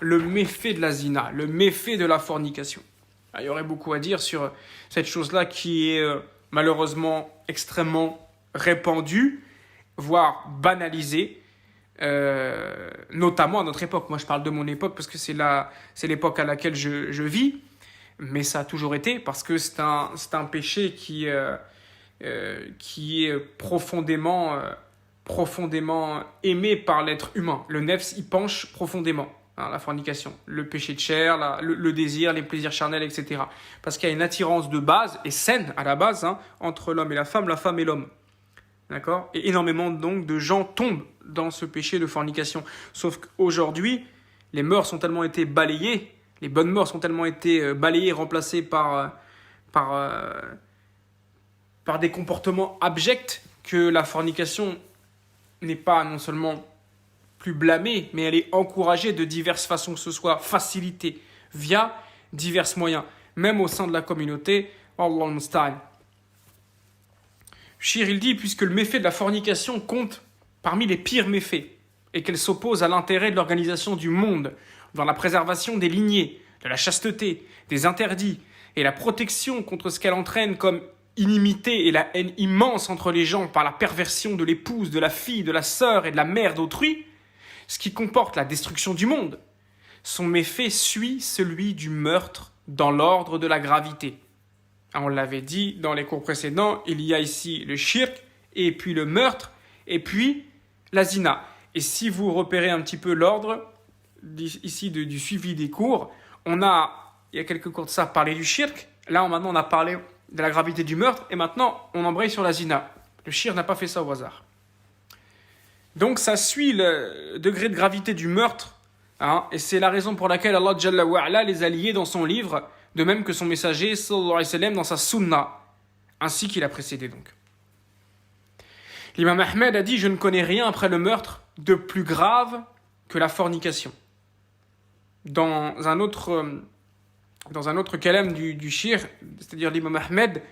le méfait de la zina, le méfait de la fornication. Il y aurait beaucoup à dire sur cette chose-là qui est malheureusement extrêmement répandue, voire banalisée, notamment à notre époque. Moi, je parle de mon époque parce que c'est l'époque à laquelle je vis, mais ça a toujours été parce que c'est un péché qui est profondément aimé par l'être humain. Le nefs y penche profondément. La fornication, le péché de chair, le désir, les plaisirs charnels, etc. Parce qu'il y a une attirance de base, et saine à la base, entre l'homme et la femme et l'homme. D'accord ? Et énormément donc de gens tombent dans ce péché de fornication. Sauf qu'aujourd'hui, les mœurs ont tellement été balayées, les bonnes mœurs ont tellement été balayées, remplacées par des comportements abjects, que la fornication n'est pas non seulement plus blâmée, mais elle est encouragée de diverses façons, que ce soit facilitée via divers moyens, même au sein de la communauté. Allah al-Musta'an. Shir, il dit, puisque le méfait de la fornication compte parmi les pires méfaits, et qu'elle s'oppose à l'intérêt de l'organisation du monde, dans la préservation des lignées, de la chasteté, des interdits, et la protection contre ce qu'elle entraîne comme inimité et la haine immense entre les gens par la perversion de l'épouse, de la fille, de la sœur et de la mère d'autrui, ce qui comporte la destruction du monde. Son méfait suit celui du meurtre dans l'ordre de la gravité. On l'avait dit dans les cours précédents, il y a ici le shirk, et puis le meurtre, et puis la zina. Et si vous repérez un petit peu l'ordre ici du suivi des cours, il y a quelques cours de ça, parlé du shirk. Là, maintenant, on a parlé de la gravité du meurtre, et maintenant, on embraye sur la zina. Le shirk n'a pas fait ça au hasard. Donc ça suit le degré de gravité du meurtre, et c'est la raison pour laquelle Allah Jalla wa Ala les a liés dans son livre, de même que son messager sallallahu alayhi wa sallam dans sa sunna, ainsi qu'il a précédé donc. L'imam Ahmed a dit: je ne connais rien après le meurtre de plus grave que la fornication. Dans un autre kalam du shir, c'est-à-dire l'imam Ahmed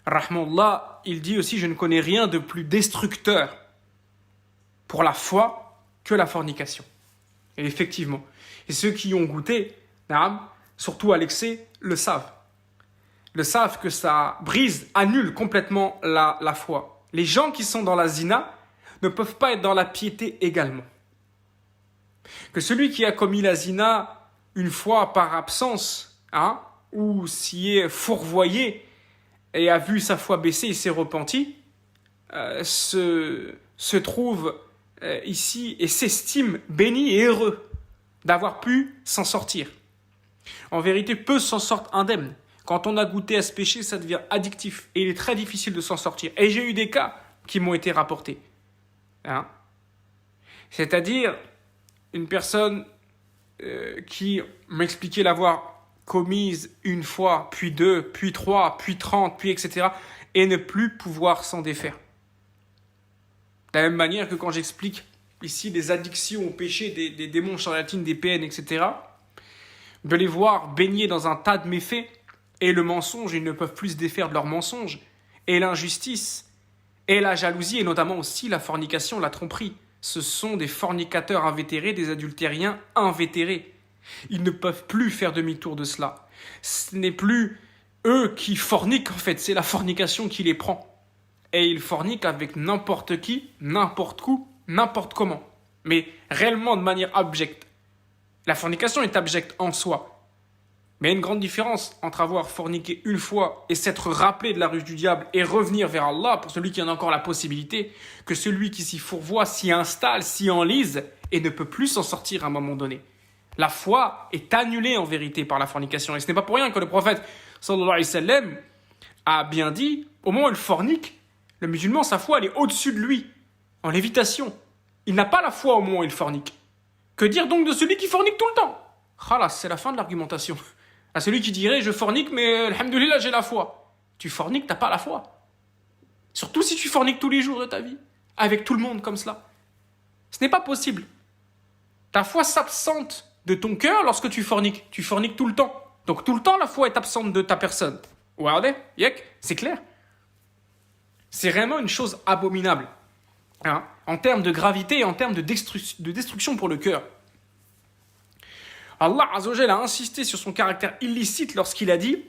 rahmallah, il dit aussi: je ne connais rien de plus destructeur pour la foi que la fornication. Et effectivement. Et ceux qui y ont goûté, surtout à l'excès, le savent. Le savent que ça brise, annule complètement la foi. Les gens qui sont dans la zina ne peuvent pas être dans la piété également. Que celui qui a commis la zina une fois par absence, ou s'y est fourvoyé et a vu sa foi baisser et s'est repenti, se trouve ici et s'estime béni et heureux d'avoir pu s'en sortir. En vérité, peu s'en sortent indemnes. Quand on a goûté à ce péché, ça devient addictif et il est très difficile de s'en sortir. Et j'ai eu des cas qui m'ont été rapportés. C'est-à-dire une personne qui m'expliquait l'avoir commise une fois, puis deux, puis trois, puis 30, puis etc. et ne plus pouvoir s'en défaire. De la même manière que quand j'explique ici des addictions au péché, des démons, charlatines, des PN, etc., de les voir baigner dans un tas de méfaits, et le mensonge, ils ne peuvent plus se défaire de leur mensonge, et l'injustice, et la jalousie, et notamment aussi la fornication, la tromperie. Ce sont des fornicateurs invétérés, des adultériens invétérés. Ils ne peuvent plus faire demi-tour de cela. Ce n'est plus eux qui forniquent, en fait, c'est la fornication qui les prend. Et ils forniquent avec n'importe qui, n'importe où, n'importe comment. Mais réellement de manière abjecte. La fornication est abjecte en soi. Mais il y a une grande différence entre avoir forniqué une fois et s'être rappelé de la ruse du diable et revenir vers Allah, pour celui qui en a encore la possibilité, que celui qui s'y fourvoie, s'y installe, s'y enlise et ne peut plus s'en sortir à un moment donné. La foi est annulée en vérité par la fornication. Et ce n'est pas pour rien que le prophète sallallahu alayhi wa sallam a bien dit, au moment où il fornique, le musulman, sa foi, elle est au-dessus de lui, en lévitation. Il n'a pas la foi au moment où il fornique. Que dire donc de celui qui fornique tout le temps ? Khalas, c'est la fin de l'argumentation. À celui qui dirait, je fornique, mais alhamdoulilah, j'ai la foi. Tu forniques, t'as pas la foi. Surtout si tu forniques tous les jours de ta vie, avec tout le monde comme cela. Ce n'est pas possible. Ta foi s'absente de ton cœur lorsque tu forniques. Tu forniques tout le temps. Donc tout le temps, la foi est absente de ta personne. Regardez, c'est clair. C'est vraiment une chose abominable. En termes de gravité et en termes de destruction pour le cœur. Allah Azza wa Jalla a insisté sur son caractère illicite lorsqu'il a dit,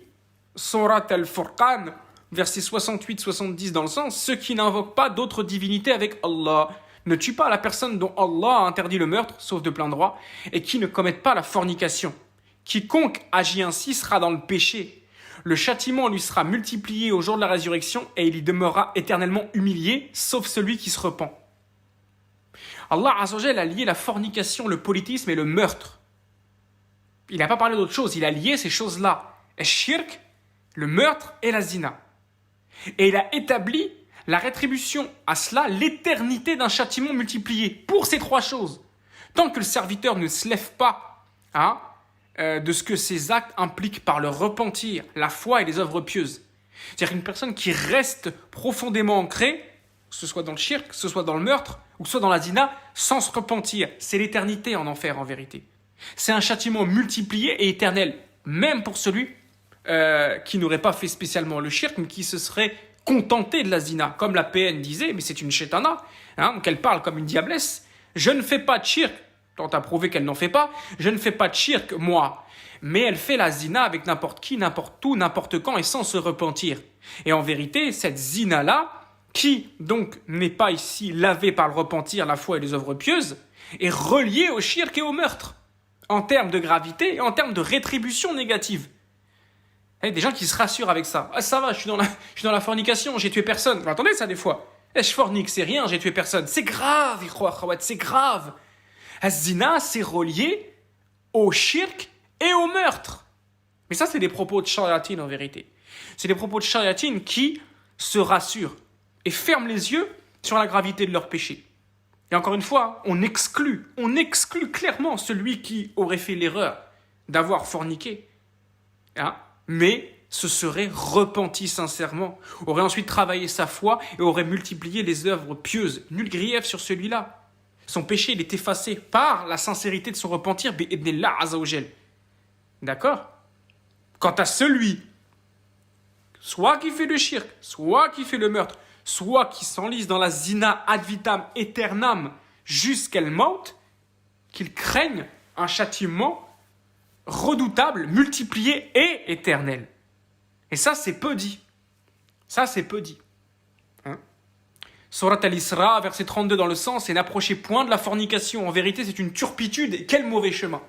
Surat al-Furqan, versets 68-70 dans le sens, ceux qui n'invoquent pas d'autres divinités avec Allah ne tuent pas la personne dont Allah a interdit le meurtre, sauf de plein droit, et qui ne commettent pas la fornication. Quiconque agit ainsi sera dans le péché. Le châtiment lui sera multiplié au jour de la résurrection et il y demeurera éternellement humilié, sauf celui qui se repent. Allah Azza wa Jalla a lié la fornication, le politisme et le meurtre. Il n'a pas parlé d'autre chose, il a lié ces choses-là. Le shirk, le meurtre et la zina. Et il a établi la rétribution à cela, l'éternité d'un châtiment multiplié pour ces trois choses. Tant que le serviteur ne se lève pas de ce que ses actes impliquent par le repentir, la foi et les œuvres pieuses. C'est-à-dire une personne qui reste profondément ancrée, que ce soit dans le shirk, que ce soit dans le meurtre, ou que ce soit dans la zina, sans se repentir. C'est l'éternité en enfer en vérité. C'est un châtiment multiplié et éternel, même pour celui qui n'aurait pas fait spécialement le shirk, mais qui se serait contenté de la zina. Comme la PN disait, mais c'est une chétana, donc elle parle comme une diablesse. Je ne fais pas de shirk, tant à prouver qu'elle n'en fait pas, je ne fais pas de shirk, moi. Mais elle fait la zina avec n'importe qui, n'importe où, n'importe quand et sans se repentir. Et en vérité, cette zina-là, qui donc n'est pas ici lavée par le repentir, la foi et les œuvres pieuses, est reliée au shirk et au meurtre, en termes de gravité et en termes de rétribution négative. Il y a des gens qui se rassurent avec ça. Ah, ça va, je suis dans la fornication, j'ai tué personne. Vous entendez ça des fois? Je fornique, c'est rien, j'ai tué personne. C'est grave, c'est grave. Az-zina, c'est relié au shirk et au meurtre. Mais ça, c'est des propos de shariatin en vérité. C'est des propos de shariatin qui se rassurent et ferment les yeux sur la gravité de leur péché. Et encore une fois, on exclut clairement celui qui aurait fait l'erreur d'avoir forniqué. Mais se serait repenti sincèrement, aurait ensuite travaillé sa foi et aurait multiplié les œuvres pieuses. Nul grief sur celui-là. Son péché, il est effacé par la sincérité de son repentir, bi'idnillah azza wa jal. D'accord? Quant à celui, soit qui fait le shirk, soit qui fait le meurtre, soit qui s'enlise dans la zina ad vitam aeternam jusqu'à le maut, qu'il craigne un châtiment redoutable, multiplié et éternel. Et ça, c'est peu dit. Surat al-Isra, verset 32 dans le sens, et n'approchez point de la fornication. En vérité, c'est une turpitude et quel mauvais chemin.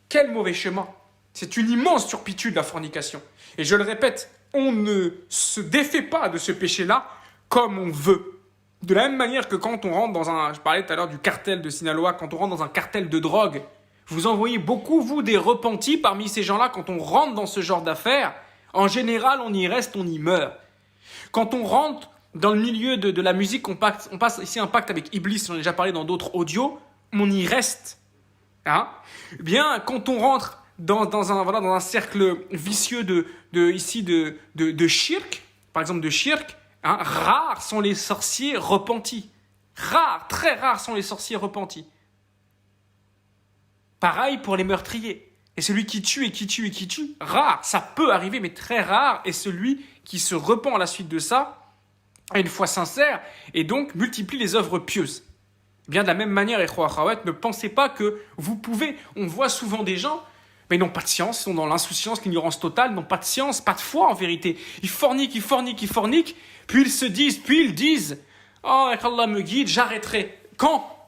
Quel mauvais chemin. C'est une immense turpitude, la fornication. Et je le répète, on ne se défait pas de ce péché-là comme on veut. De la même manière que quand on rentre dans je parlais tout à l'heure du cartel de Sinaloa, quand on rentre dans un cartel de drogue, vous en voyez beaucoup, vous, des repentis parmi ces gens-là. Quand on rentre dans ce genre d'affaires, en général, on y reste, on y meurt. Quand on rentre dans le milieu de la musique, on passe ici un pacte avec Iblis, j'en ai déjà parlé dans d'autres audios, on y reste. Bien, quand on rentre dans un cercle vicieux de shirk, par exemple de shirk, rares sont les sorciers repentis. Très rares sont les sorciers repentis. Pareil pour les meurtriers. Et celui qui tue, rare, ça peut arriver, mais très rare, est celui qui se repent à la suite de ça, à une foi sincère, et donc multiplie les œuvres pieuses. Bien de la même manière, ne pensez pas que vous pouvez, on voit souvent des gens, mais ils n'ont pas de science, ils sont dans l'insouciance, l'ignorance totale, ils n'ont pas de science, pas de foi en vérité. Ils forniquent, puis ils disent, oh, qu'Allah me guide, j'arrêterai. Quand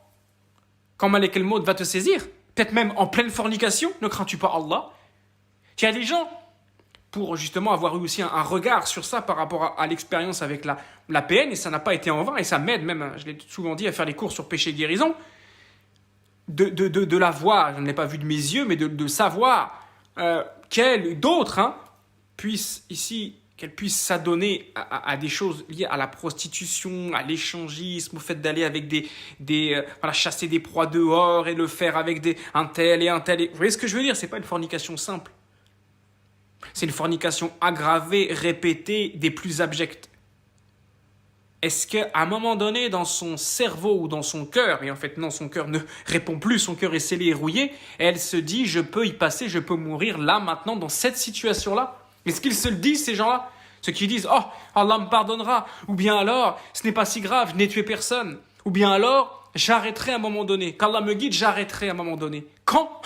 Malek el-Maut va te saisir, peut-être même en pleine fornication, ne crains-tu pas Allah? Il y a des gens, pour justement avoir eu aussi un regard sur ça par rapport à l'expérience avec la PN, et ça n'a pas été en vain, et ça m'aide même, je l'ai souvent dit, à faire les cours sur péché et guérison, de la voir, je ne l'ai pas vu de mes yeux, mais de savoir d'autres qu'elles puissent s'adonner à des choses liées à la prostitution, à l'échangisme, au fait d'aller avec chasser des proies dehors et le faire avec un tel et un tel. Vous voyez ce que je veux dire? C'est pas une fornication simple. C'est une fornication aggravée, répétée, des plus abjectes. Est-ce qu'à un moment donné, dans son cerveau ou dans son cœur, et en fait non, son cœur ne répond plus, son cœur est scellé et rouillé, elle se dit, je peux y passer, je peux mourir là, maintenant, dans cette situation-là? Est-ce qu'ils se le disent, ces gens-là? Ceux qui disent, oh, Allah me pardonnera, ou bien alors, ce n'est pas si grave, je n'ai tué personne, ou bien alors, j'arrêterai à un moment donné, qu'Allah me guide, j'arrêterai à un moment donné. Quand?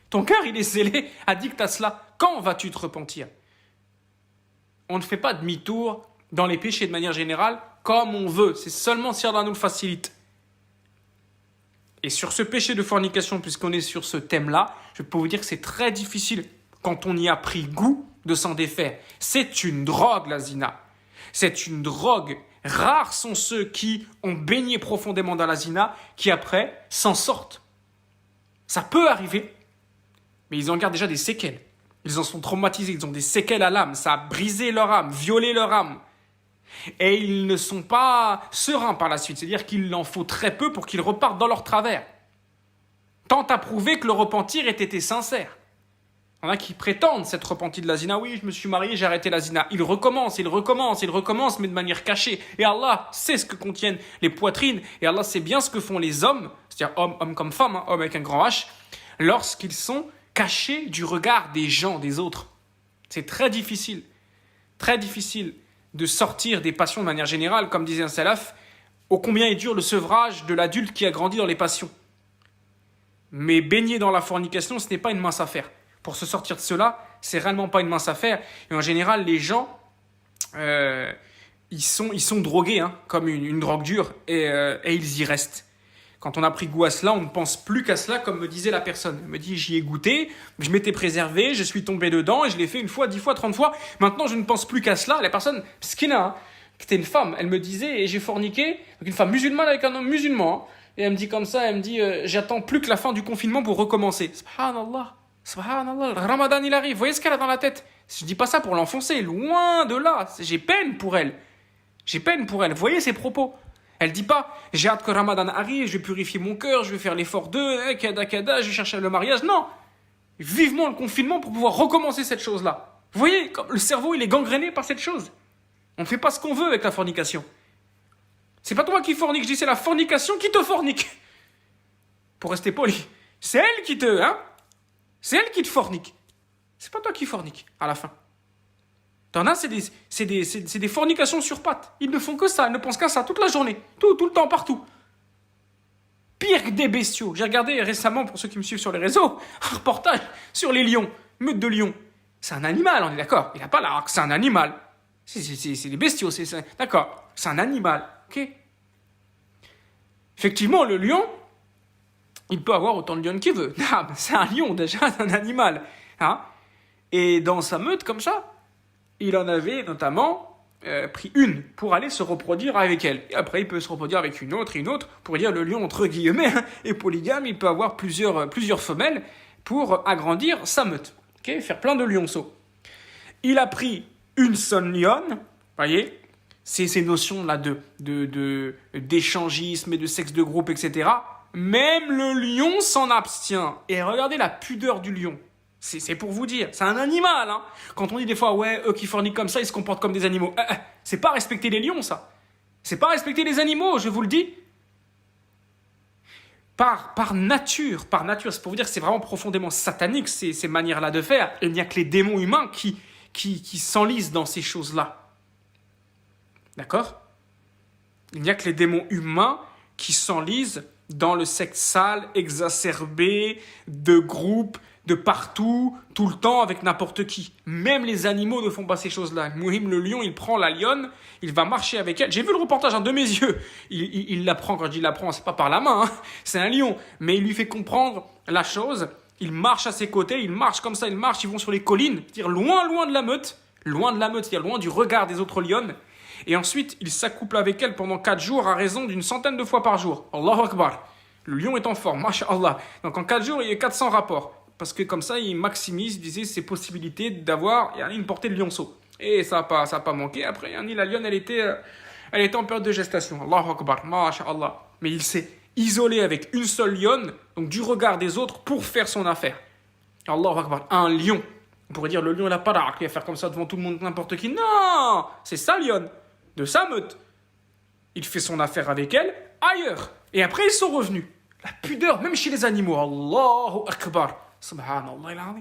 Ton cœur, il est scellé, addict à cela. Quand vas-tu te repentir? On ne fait pas demi-tour dans les péchés de manière générale comme on veut. C'est seulement si Allah nous le facilite. Et sur ce péché de fornication, puisqu'on est sur ce thème-là, je peux vous dire que c'est très difficile quand on y a pris goût de s'en défaire. C'est une drogue, la zina. C'est une drogue. Rares sont ceux qui ont baigné profondément dans la zina, qui après s'en sortent. Ça peut arriver, mais ils en gardent déjà des séquelles. Ils en sont traumatisés, ils ont des séquelles à l'âme. Ça a brisé leur âme, violé leur âme. Et ils ne sont pas sereins par la suite. C'est-à-dire qu'il en faut très peu pour qu'ils repartent dans leur travers. Tant à prouver que le repentir ait été sincère. Il y en a qui prétendent s'être repentis de la zina. Oui, je me suis marié, j'ai arrêté la zina. Ils recommencent, mais de manière cachée. Et Allah sait ce que contiennent les poitrines. Et Allah sait bien ce que font les hommes, c'est-à-dire hommes comme femmes, hein, hommes avec un grand H, lorsqu'ils sont cachés du regard des gens, des autres. C'est très difficile de sortir des passions de manière générale, comme disait un salaf, ô combien est dur le sevrage de l'adulte qui a grandi dans les passions. Mais baigner dans la fornication, ce n'est pas une mince affaire. Pour se sortir de cela, c'est réellement pas une mince affaire. Et en général, les gens, ils sont drogués, hein, comme une drogue dure, et ils y restent. Quand on a pris goût à cela, on ne pense plus qu'à cela, comme me disait la personne. Elle me dit, j'y ai goûté, je m'étais préservé, je suis tombé dedans, et je l'ai fait 1 fois, 10 fois, 30 fois. Maintenant, je ne pense plus qu'à cela. La personne, skina, hein, qui était une femme, elle me disait, et j'ai forniqué, donc une femme musulmane avec un homme musulman. Hein, et elle me dit comme ça, elle me dit, j'attends plus que la fin du confinement pour recommencer. Subhanallah, subhanallah, le Ramadan il arrive, vous voyez ce qu'elle a dans la tête? Je dis pas ça pour l'enfoncer, loin de là, j'ai peine pour elle. Vous voyez ses propos? Elle dit pas, j'ai hâte que Ramadan arrive, je vais purifier mon cœur, je vais faire l'effort de, kada, je vais chercher le mariage. Non, vivement le confinement pour pouvoir recommencer cette chose-là. Vous voyez, comme le cerveau, il est gangréné par cette chose. On ne fait pas ce qu'on veut avec la fornication. C'est pas toi qui fornique, je dis c'est la fornication qui te fornique. Pour rester poli. C'est elle qui te, c'est elle qui te fornique. C'est pas toi qui fornique, à la fin. T'en as, c'est des fornications sur pattes. Ils ne font que ça, ils ne pensent qu'à ça toute la journée. Tout le temps, partout. Pire que des bestiaux. J'ai regardé récemment, pour ceux qui me suivent sur les réseaux, un reportage sur les lions. Meute de lions. C'est un animal, on est d'accord. Il n'a pas la c'est un animal. C'est des bestiaux, d'accord. C'est un animal, ok. Effectivement, le lion, il peut avoir autant de lions qu'il veut. C'est un lion, déjà, c'est un animal. Hein. Et dans sa meute, comme ça, il en avait notamment pris une pour aller se reproduire avec elle. Et après, il peut se reproduire avec une autre. Pour dire le lion, entre guillemets, est polygame. Il peut avoir plusieurs femelles pour agrandir sa meute. Okay, faire plein de lionceaux. Il a pris une seule lionne. Voyez, c'est ces notions-là d'échangisme et de sexe de groupe, etc. Même le lion s'en abstient. Et regardez la pudeur du lion. C'est pour vous dire, c'est un animal. Hein. Quand on dit des fois, ouais, eux qui forniquent comme ça, ils se comportent comme des animaux. C'est pas respecter les lions, ça. C'est pas respecter les animaux, je vous le dis. Par nature, c'est pour vous dire que c'est vraiment profondément satanique, ces manières-là de faire. Il n'y a que les démons humains qui s'enlisent dans ces choses-là. D'accord? Il n'y a que les démons humains qui s'enlisent dans le sexe sale, exacerbé, de groupe, de partout, tout le temps, avec n'importe qui. Même les animaux ne font pas ces choses-là. Mouhim, le lion, il prend la lionne, il va marcher avec elle. J'ai vu le reportage de mes yeux. Il la prend, quand je dis la prend, c'est pas par la main, hein. C'est un lion. Mais il lui fait comprendre la chose. Il marche à ses côtés, il marche comme ça, ils vont sur les collines, c'est-à-dire loin de la meute, c'est-à-dire loin du regard des autres lionnes. Et ensuite, il s'accouple avec elle pendant 4 jours à raison d'une centaine de fois par jour. Allahu Akbar. Le lion est en forme, masha'Allah. Donc en 4 jours, il y a 400 rapports. Parce que comme ça, il maximise, il disait, ses possibilités d'avoir une portée de lionceau. Et ça n'a pas manqué. Après, la lionne, elle était en période de gestation. Allahu Akbar, masha'Allah. Mais il s'est isolé avec une seule lionne, donc du regard des autres, pour faire son affaire. Allahu Akbar, un lion. On pourrait dire, le lion, il n'a pas d'art, il va faire comme ça devant tout le monde, n'importe qui. Non, c'est sa lionne, de sa meute. Il fait son affaire avec elle, ailleurs. Et après, ils sont revenus. La pudeur, même chez les animaux. Allahu Akbar. Subhanallah.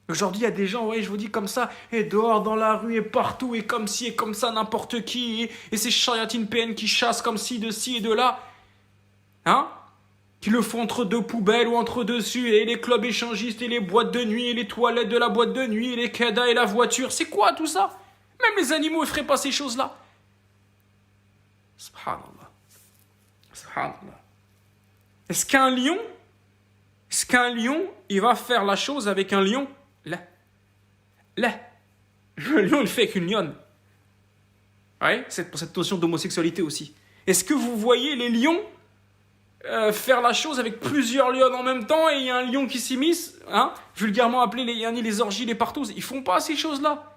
Aujourd'hui, il y a des gens, ouais, je vous dis comme ça, et dehors, dans la rue, et partout, et comme ci, et comme ça, n'importe qui, et ces chariatines PN qui chassent comme ci et de là. Hein? qui le font entre deux poubelles ou entre dessus, et les clubs échangistes, et les boîtes de nuit, et les toilettes de la boîte de nuit, et les cadas et la voiture. C'est quoi tout ça? Même les animaux ne feraient pas ces choses-là. Subhanallah. Subhanallah. Est-ce qu'un lion, il va faire la chose avec un lion? Là. Là. Le lion, il fait avec une lionne. Ouais, c'est pour cette notion d'homosexualité aussi. Est-ce que vous voyez les lions faire la chose avec plusieurs lionnes en même temps et il y a un lion qui s'immisce, hein, vulgairement appelé les orgies, les partous? Ils font pas ces choses-là.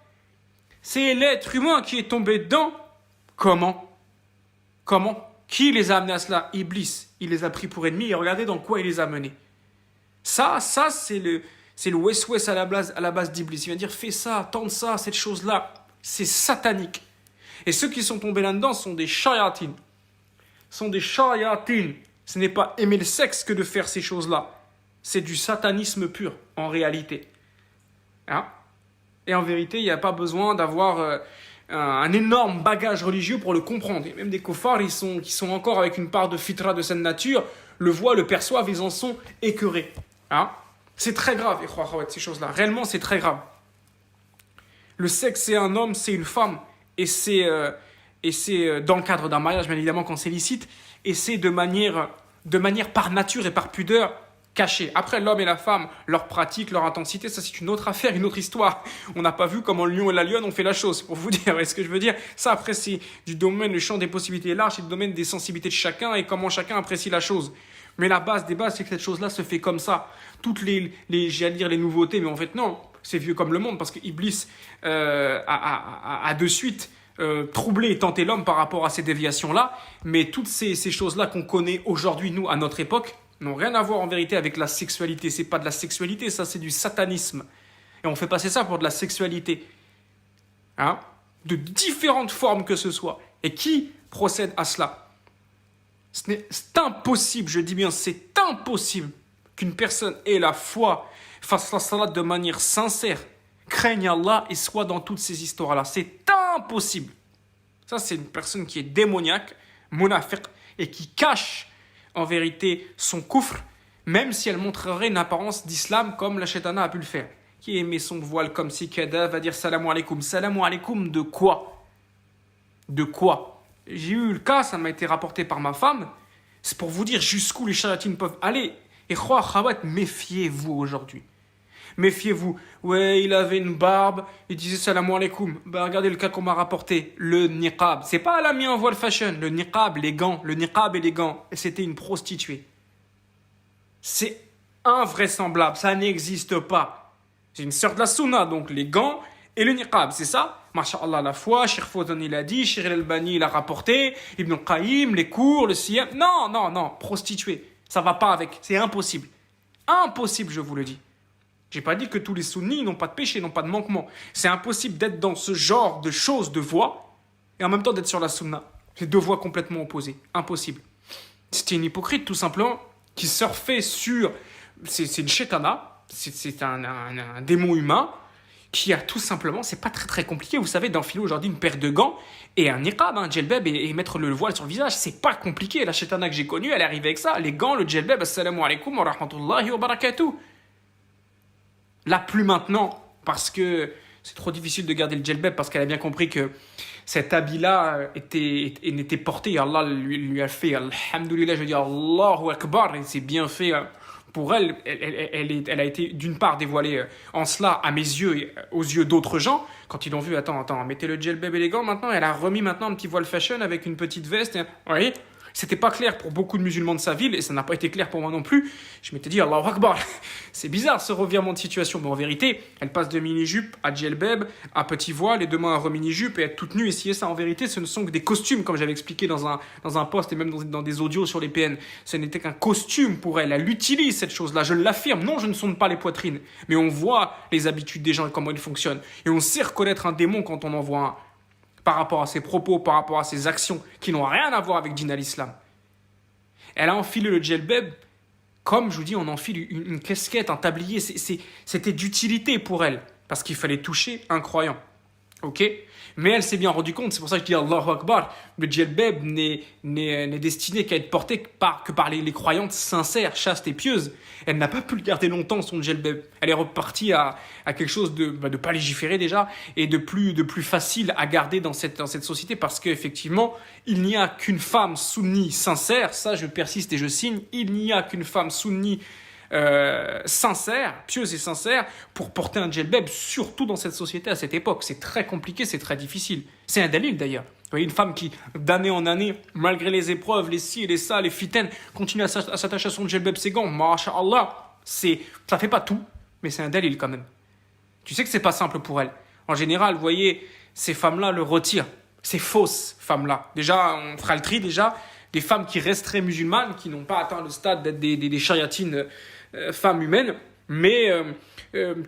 C'est l'être humain qui est tombé dedans. Comment? Qui les a amenés à cela? Iblis. Il les a pris pour ennemis et regardez dans quoi il les a menés. Ça c'est le West-West à la base d'Iblis. Il va dire fais ça, tente ça, cette chose-là. C'est satanique. Et ceux qui sont tombés là-dedans sont des shayatines. Ce n'est pas aimer le sexe que de faire ces choses-là. C'est du satanisme pur, en réalité. Hein? Et en vérité, il n'y a pas besoin d'avoir un énorme bagage religieux pour le comprendre. Et même des koffars qui sont encore avec une part de fitra de cette nature, le voient, le perçoivent, ils en sont écœurés. Hein? C'est très grave, ces choses-là. Réellement, c'est très grave. Le sexe, c'est un homme, c'est une femme. Et c'est dans le cadre d'un mariage, bien évidemment, quand c'est licite. Et c'est de manière par nature et par pudeur cachée. Après, l'homme et la femme, leur pratique, leur intensité, ça c'est une autre affaire, une autre histoire. On n'a pas vu comment le lion et la lionne ont fait la chose, pour vous dire. Est-ce que je veux dire? Ça, après, c'est du domaine, le champ des possibilités est large, c'est du domaine des sensibilités de chacun et comment chacun apprécie la chose. Mais la base des bases, c'est que cette chose-là se fait comme ça. Toutes j'allais dire les nouveautés, mais en fait, non. C'est vieux comme le monde, parce que Iblis a de suite troublé et tenté l'homme par rapport à ces déviations-là. Mais toutes ces choses-là qu'on connaît aujourd'hui, nous, à notre époque, n'ont rien à voir en vérité avec la sexualité. C'est pas de la sexualité, ça c'est du satanisme. Et on fait passer ça pour de la sexualité. Hein? De différentes formes que ce soit. Et qui procède à cela? C'est impossible, je dis bien, c'est impossible qu'une personne ait la foi, fasse la salat de manière sincère, craigne Allah et soit dans toutes ces histoires-là. C'est impossible. Ça, c'est une personne qui est démoniaque, munafiq, et qui cache en vérité son kufr, même si elle montrerait une apparence d'islam comme la shaitana a pu le faire. Qui aimait son voile comme si Kada va dire salam alaikum. Salam alaikum de quoi? De quoi? J'ai eu le cas, ça m'a été rapporté par ma femme. C'est pour vous dire jusqu'où les charlatines peuvent aller. Et khawat, méfiez-vous aujourd'hui. Méfiez-vous. Ouais, il avait une barbe, il disait salam alaikum. Bah, regardez le cas qu'on m'a rapporté. Le niqab. C'est pas la mis en voile fashion. Le niqab, les gants. Le niqab et les gants. Et c'était une prostituée. C'est invraisemblable. Ça n'existe pas. C'est une sœur de la sunna, donc les gants et le niqab, c'est ça? Masha'Allah, la foi, Cheikh Fawzan il a dit, Cheikh al-Albani il a rapporté, Ibn al-Qayyim, les cours, le siyam. Non, prostituée. Ça va pas avec. C'est impossible. Impossible, je vous le dis. J'ai pas dit que tous les sunnis n'ont pas de péché, n'ont pas de manquement. C'est impossible d'être dans ce genre de choses, de voies, et en même temps d'être sur la sunna. C'est deux voies complètement opposées. Impossible. C'était une hypocrite, tout simplement, qui surfait sur... C'est une shaitana, c'est un démon humain, qui a tout simplement... C'est pas très très compliqué, vous savez, d'enfiler aujourd'hui une paire de gants et un niqab, un djelbeb, et mettre le voile sur le visage. C'est pas compliqué. La shaitana que j'ai connue, elle est arrivée avec ça. Les gants, le djelbeb, assalamu alaikum wa rahmatullahi wa barakatuh. Là, plus maintenant, parce que c'est trop difficile de garder le djelbeb, parce qu'elle a bien compris que cet habit-là n'était porté. Allah lui a fait, alhamdoulilah, je veux dire, Allahu Akbar, et c'est bien fait. Pour elle, elle a été d'une part dévoilée en cela à mes yeux et aux yeux d'autres gens. Quand ils l'ont vu, attends, mettez le djelbeb élégant maintenant. Elle a remis maintenant un petit voile fashion avec une petite veste. Vous voyez, c'était pas clair pour beaucoup de musulmans de sa ville et ça n'a pas été clair pour moi non plus. Je m'étais dit, Allahu Akbar, c'est bizarre ce revirement de situation. Mais en vérité, elle passe de mini-jupe à djelbeb, à petit voile et demain à remini-jupe et être toute nue. Essayez ça. En vérité, ce ne sont que des costumes, comme j'avais expliqué dans un post et même dans des audios sur les PN. Ce n'était qu'un costume pour elle. Elle utilise cette chose-là. Je l'affirme. Non, je ne sonde pas les poitrines. Mais on voit les habitudes des gens et comment ils fonctionnent. Et on sait reconnaître un démon quand on en voit un. Par rapport à ses propos, par rapport à ses actions qui n'ont rien à voir avec Din al-Islam. Elle a enfilé le djelbeb comme, je vous dis, on enfile une casquette, un tablier. C'était d'utilité pour elle parce qu'il fallait toucher un croyant. Ok, mais elle s'est bien rendue compte, c'est pour ça que je dis Allahu Akbar, le djellab n'est destiné qu'à être porté que par les croyantes sincères, chastes et pieuses. Elle n'a pas pu le garder longtemps, son djellab. Elle est repartie à quelque chose de pas légiféré déjà, et de plus facile à garder dans cette société, parce qu'effectivement, il n'y a qu'une femme sunni sincère, ça je persiste et je signe, il n'y a qu'une femme sunni sincère, pieuse et sincère, pour porter un djellab, surtout dans cette société à cette époque. C'est très compliqué, c'est très difficile. C'est un dalil d'ailleurs. Vous voyez, une femme qui, d'année en année, malgré les épreuves, les ci et les ça, les fitaines, continue à s'attacher à son djellab, ses gants, masha'Allah, ça fait pas tout, mais c'est un dalil quand même. Tu sais que c'est pas simple pour elle. En général, vous voyez, ces femmes-là le retirent. Ces fausses femmes-là. Déjà, on fera le tri déjà. Des femmes qui resteraient musulmanes, qui n'ont pas atteint le stade d'être des chariatines femmes humaines, mais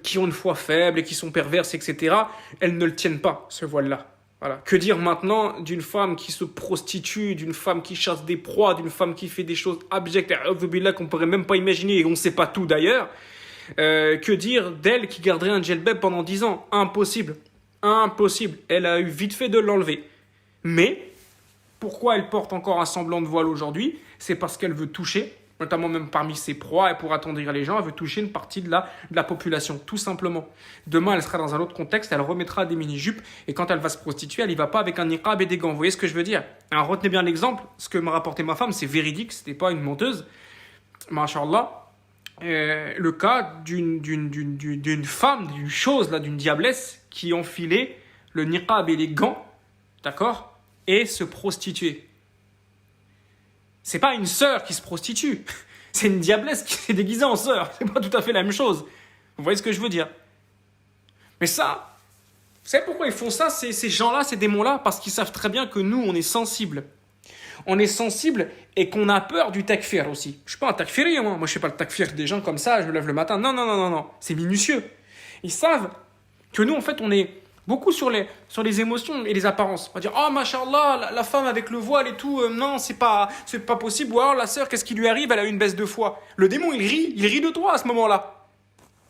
qui ont une foi faible et qui sont perverses, etc., elles ne le tiennent pas, ce voile-là. Voilà. Que dire maintenant d'une femme qui se prostitue, d'une femme qui chasse des proies, d'une femme qui fait des choses abjectes, qu'on ne pourrait même pas imaginer, et on ne sait pas tout d'ailleurs. Que dire d'elle qui garderait un djellab pendant 10 ans? Impossible. Impossible. Elle a eu vite fait de l'enlever. Mais, pourquoi elle porte encore un semblant de voile aujourd'hui? C'est parce qu'elle veut toucher, notamment même parmi ses proies, et pour attendrir les gens, elle veut toucher une partie de la population, tout simplement. Demain, elle sera dans un autre contexte, elle remettra des mini-jupes, et quand elle va se prostituer, elle n'y va pas avec un niqab et des gants. Vous voyez ce que je veux dire? Alors, retenez bien l'exemple, ce que m'a rapporté ma femme, c'est véridique, ce n'était pas une menteuse. Masha'Allah, le cas d'une femme, d'une chose, là, d'une diablesse, qui enfilait le niqab et les gants, d'accord, et se prostituer. C'est pas une sœur qui se prostitue, c'est une diablesse qui s'est déguisée en sœur. C'est pas tout à fait la même chose. Vous voyez ce que je veux dire? Mais ça, vous savez pourquoi ils font ça, ces gens-là, ces démons-là? Parce qu'ils savent très bien que nous, on est sensibles. On est sensible et qu'on a peur du takfir aussi. Je suis pas un takfiri, moi. Moi, je fais pas le takfir des gens comme ça, je me lève le matin. Non. C'est minutieux. Ils savent que nous, en fait, on est beaucoup sur les émotions et les apparences. On va dire, oh, machallah, la femme avec le voile et tout, non, c'est pas possible. Ou alors, la sœur, qu'est-ce qui lui arrive? Elle a eu une baisse de foi. Le démon, il rit de toi à ce moment-là.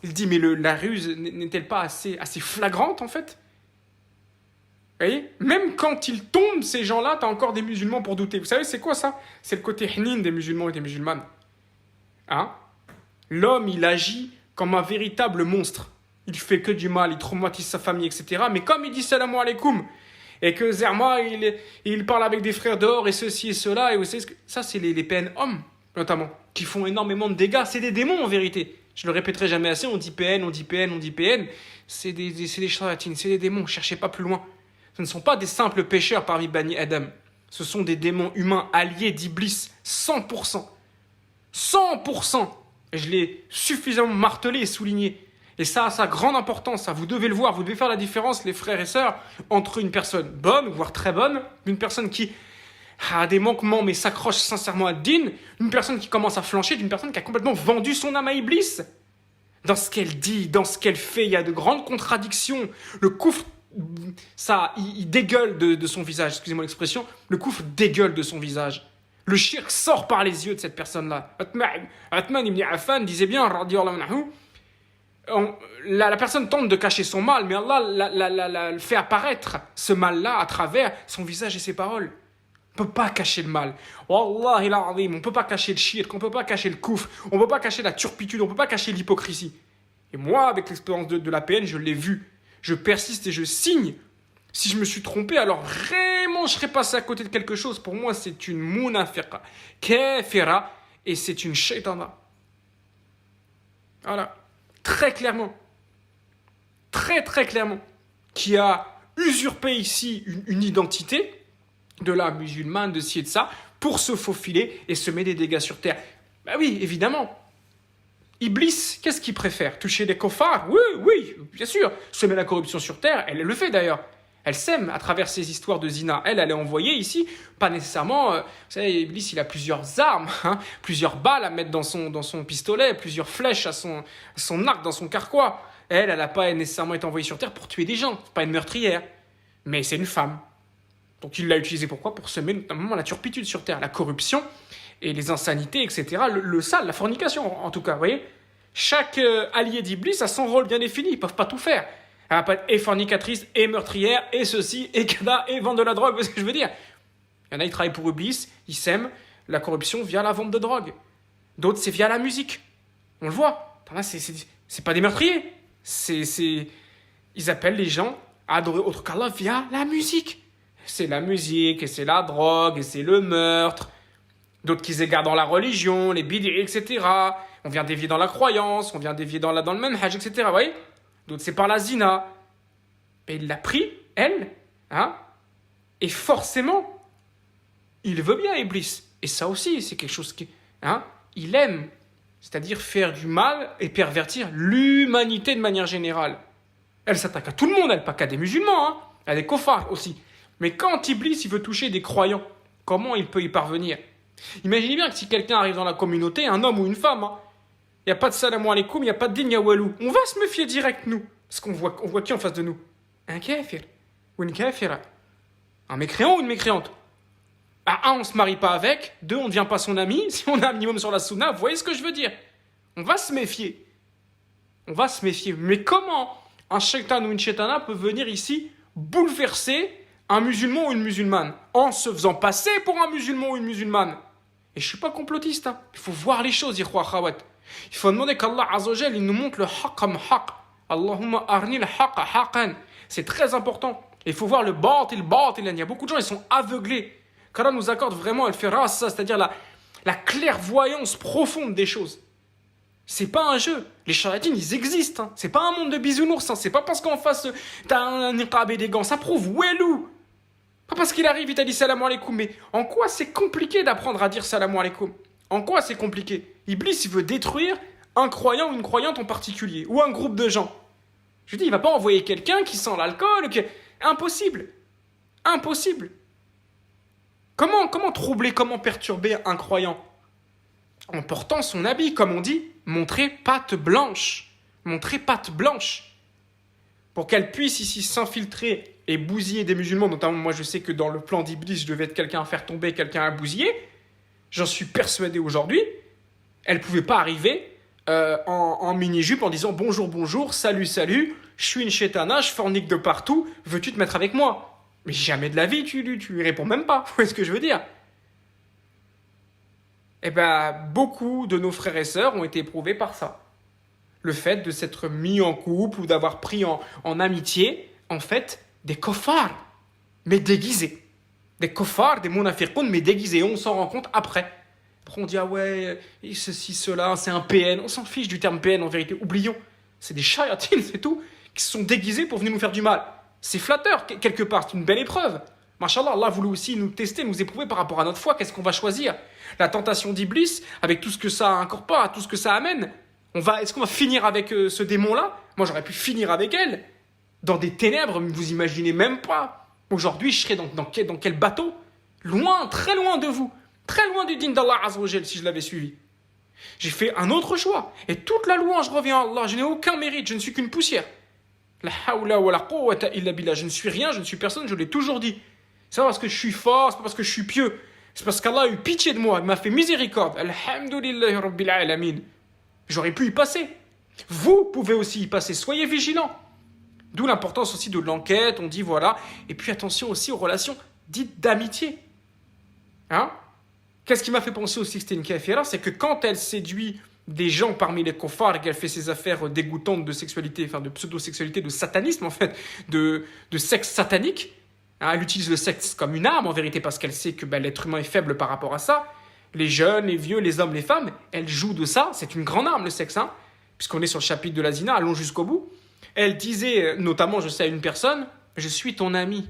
Il dit, mais la ruse n'est-elle pas assez flagrante, en fait? Vous voyez? Même quand ils tombent, ces gens-là, t'as encore des musulmans pour douter. Vous savez, c'est quoi ça? C'est le côté hnin des musulmans et des musulmanes. Hein? L'homme, il agit comme un véritable monstre. Il fait que du mal, il traumatise sa famille, etc. Mais comme il dit salam alaikum, et que Zerma, il parle avec des frères dehors, et ceci et cela, et vous savez, ça, c'est les PN hommes, notamment, qui font énormément de dégâts. C'est des démons, en vérité. Je le répéterai jamais assez, on dit PN. C'est des charlatines, c'est des démons, cherchez pas plus loin. Ce ne sont pas des simples pécheurs parmi Bani Adam. Ce sont des démons humains alliés d'Iblis, 100%. 100%. Et je l'ai suffisamment martelé et souligné. Et ça a sa grande importance, ça, vous devez le voir, vous devez faire la différence, les frères et sœurs, entre une personne bonne, voire très bonne, une personne qui a des manquements mais s'accroche sincèrement à Din, une personne qui commence à flancher, d'une personne qui a complètement vendu son âme à Iblis. Dans ce qu'elle dit, dans ce qu'elle fait, il y a de grandes contradictions. Le koufr, ça, il dégueule de son visage, excusez-moi l'expression, le koufr dégueule de son visage. Le shirk sort par les yeux de cette personne-là. Uthman ibn Affan disait bien, radiyallahu anhu, la personne tente de cacher son mal, mais Allah le fait apparaître, ce mal-là, à travers son visage et ses paroles. On ne peut pas cacher le mal. Wallahi l'azim, on ne peut pas cacher le shirk, on ne peut pas cacher le koufr, on ne peut pas cacher la turpitude, on ne peut pas cacher l'hypocrisie. Et moi, avec l'expérience de la PN, je l'ai vu. Je persiste et je signe. Si je me suis trompé, alors vraiment, je serais passé à côté de quelque chose. Pour moi, c'est une munafiqa, kafira, et c'est une shaitana. Voilà. Très clairement, très clairement, qui a usurpé ici une identité de la musulmane, de ci et de ça, pour se faufiler et semer des dégâts sur terre. Ben oui, évidemment. Iblis, qu'est-ce qu'il préfère? Toucher des kofars? Oui, bien sûr. Semer la corruption sur terre, elle le fait d'ailleurs. Elle sème à travers ces histoires de zina. Elle est envoyée ici, pas nécessairement... vous savez, Iblis, il a plusieurs armes, plusieurs balles à mettre dans son pistolet, plusieurs flèches à son arc, dans son carquois. Elle n'a pas nécessairement été envoyée sur Terre pour tuer des gens. C'est pas une meurtrière. Mais c'est une femme. Donc il l'a utilisée pourquoi? Pour semer notamment la turpitude sur Terre, la corruption et les insanités, etc. Le sale, la fornication, en tout cas, vous voyez. Chaque allié d'Iblis a son rôle bien défini. Ils ne peuvent pas tout faire. Elle va pas être et fornicatrice, et meurtrière, et ceci, et cada, et vendre de la drogue. Vous voyez ce que je veux dire? Il y en a, ils travaillent pour Iblis, ils sèment la corruption via la vente de drogue. D'autres, c'est via la musique. On le voit. Là, c'est pas des meurtriers. Ils appellent les gens à adorer autre qu'Allah via la musique. C'est la musique, et c'est la drogue, et c'est le meurtre. D'autres qui s'égarent dans la religion, les bid'is, etc. On vient dévier dans la croyance, on vient dévier dans le manhaj, etc. Vous voyez? D'autres, c'est par la zina. Et il l'a pris, elle, hein, et forcément, il veut bien Iblis. Et ça aussi, c'est quelque chose qui, hein, il aime. C'est-à-dire faire du mal et pervertir l'humanité de manière générale. Elle s'attaque à tout le monde, elle pas qu'à des musulmans, hein. Elle est kofar aussi. Mais quand Iblis, il veut toucher des croyants, comment il peut y parvenir? Imaginez bien que si quelqu'un arrive dans la communauté, un homme ou une femme, hein, il n'y a pas de salam alaikum, il n'y a pas de din ya walou. On va se méfier direct, nous. Parce qu'on voit qui en face de nous? Un kafir. Ou une kafira. Un mécréant ou une mécréante. Un, on ne se marie pas avec. Deux, on ne devient pas son ami. Si on a un minimum sur la sunna, vous voyez ce que je veux dire? On va se méfier. On va se méfier. Mais comment un shaitan ou une shaitana peut venir ici bouleverser un musulman ou une musulmane en se faisant passer pour un musulman ou une musulmane? Et je ne suis pas complotiste. Hein. Il faut voir les choses, ikhwa khawat. Il faut demander qu'Allah Azzawajal, il nous montre le haqq comme haqq. Allahumma arni le haqq haqqan. C'est très important. Il faut voir le batil. Il y a beaucoup de gens, ils sont aveuglés. qu'Allah nous accorde vraiment al-firasa, c'est-à-dire la clairvoyance profonde des choses. C'est pas un jeu. Les charlatans, ils existent. Hein. C'est pas un monde de bisounours. Hein. C'est pas parce qu'en face, t'as un niqab et des gants. Ça prouve Welou. Pas parce qu'il arrive, il t'a dit salam alaikum. Mais en quoi c'est compliqué d'apprendre à dire salam alaikum? En quoi c'est compliqué? Iblis, il veut détruire un croyant ou une croyante en particulier. Ou un groupe de gens. Je dis, il va pas envoyer quelqu'un qui sent l'alcool. Impossible. Impossible. Comment troubler, comment perturber un croyant? En portant son habit, comme on dit, montrer patte blanche. Montrer patte blanche. Pour qu'elle puisse ici s'infiltrer et bousiller des musulmans, notamment moi je sais que dans le plan d'Iblis, je devais être quelqu'un à faire tomber, quelqu'un à bousiller. J'en suis persuadé aujourd'hui. Elle ne pouvait pas arriver en mini-jupe en disant bonjour, bonjour, salut, salut, je suis une chétana, je fornique de partout, veux-tu te mettre avec moi? Mais jamais de la vie, tu lui réponds même pas. Vous voyez ce que je veux dire? Eh bien, beaucoup de nos frères et sœurs ont été éprouvés par ça. Le fait de s'être mis en couple ou d'avoir pris en amitié, en fait, des kofars, mais déguisés. Des kofars, des munafiqoun, mais déguisés. Et on s'en rend compte après. Après, on dit, ah ouais, ceci, cela, c'est un PN. On s'en fiche du terme PN, en vérité. Oublions. C'est des chayatines, c'est tout, qui se sont déguisés pour venir nous faire du mal. C'est flatteur, quelque part. C'est une belle épreuve. Mashallah, Allah voulait aussi nous tester, nous éprouver par rapport à notre foi. Qu'est-ce qu'on va choisir? La tentation d'Iblis, avec tout ce que ça incorpore, tout ce que ça amène. Est-ce qu'on va finir avec ce démon-là? Moi, j'aurais pu finir avec elle. Dans des ténèbres, vous imaginez même pas. Aujourd'hui, je serais dans quel bateau? Loin, très loin de vous. Très loin du din d'Allah Azzawajal, si je l'avais suivi. J'ai fait un autre choix. Et toute la louange revient à Allah. Je n'ai aucun mérite, je ne suis qu'une poussière. La hawla wa la quwwata illa billah. Je ne suis rien, je ne suis personne, je l'ai toujours dit. C'est pas parce que je suis fort, c'est pas parce que je suis pieux. C'est parce qu'Allah a eu pitié de moi, il m'a fait miséricorde. Alhamdulillahi rabbil alamin. J'aurais pu y passer. Vous pouvez aussi y passer, soyez vigilants. D'où l'importance aussi de l'enquête, on dit voilà. Et puis attention aussi aux relations dites d'amitié. Hein? Qu'est-ce qui m'a fait penser aussi que c'était une kafira? C'est que quand elle séduit des gens parmi les kofars et qu'elle fait ses affaires dégoûtantes de sexualité, enfin de pseudo-sexualité, de satanisme en fait, de sexe satanique, hein, elle utilise le sexe comme une arme en vérité parce qu'elle sait que l'être humain est faible par rapport à ça. Les jeunes, les vieux, les hommes, les femmes, elle joue de ça. C'est une grande arme le sexe, hein, puisqu'on est sur le chapitre de la zina, allons jusqu'au bout. Elle disait notamment, je sais à une personne, je suis ton ami.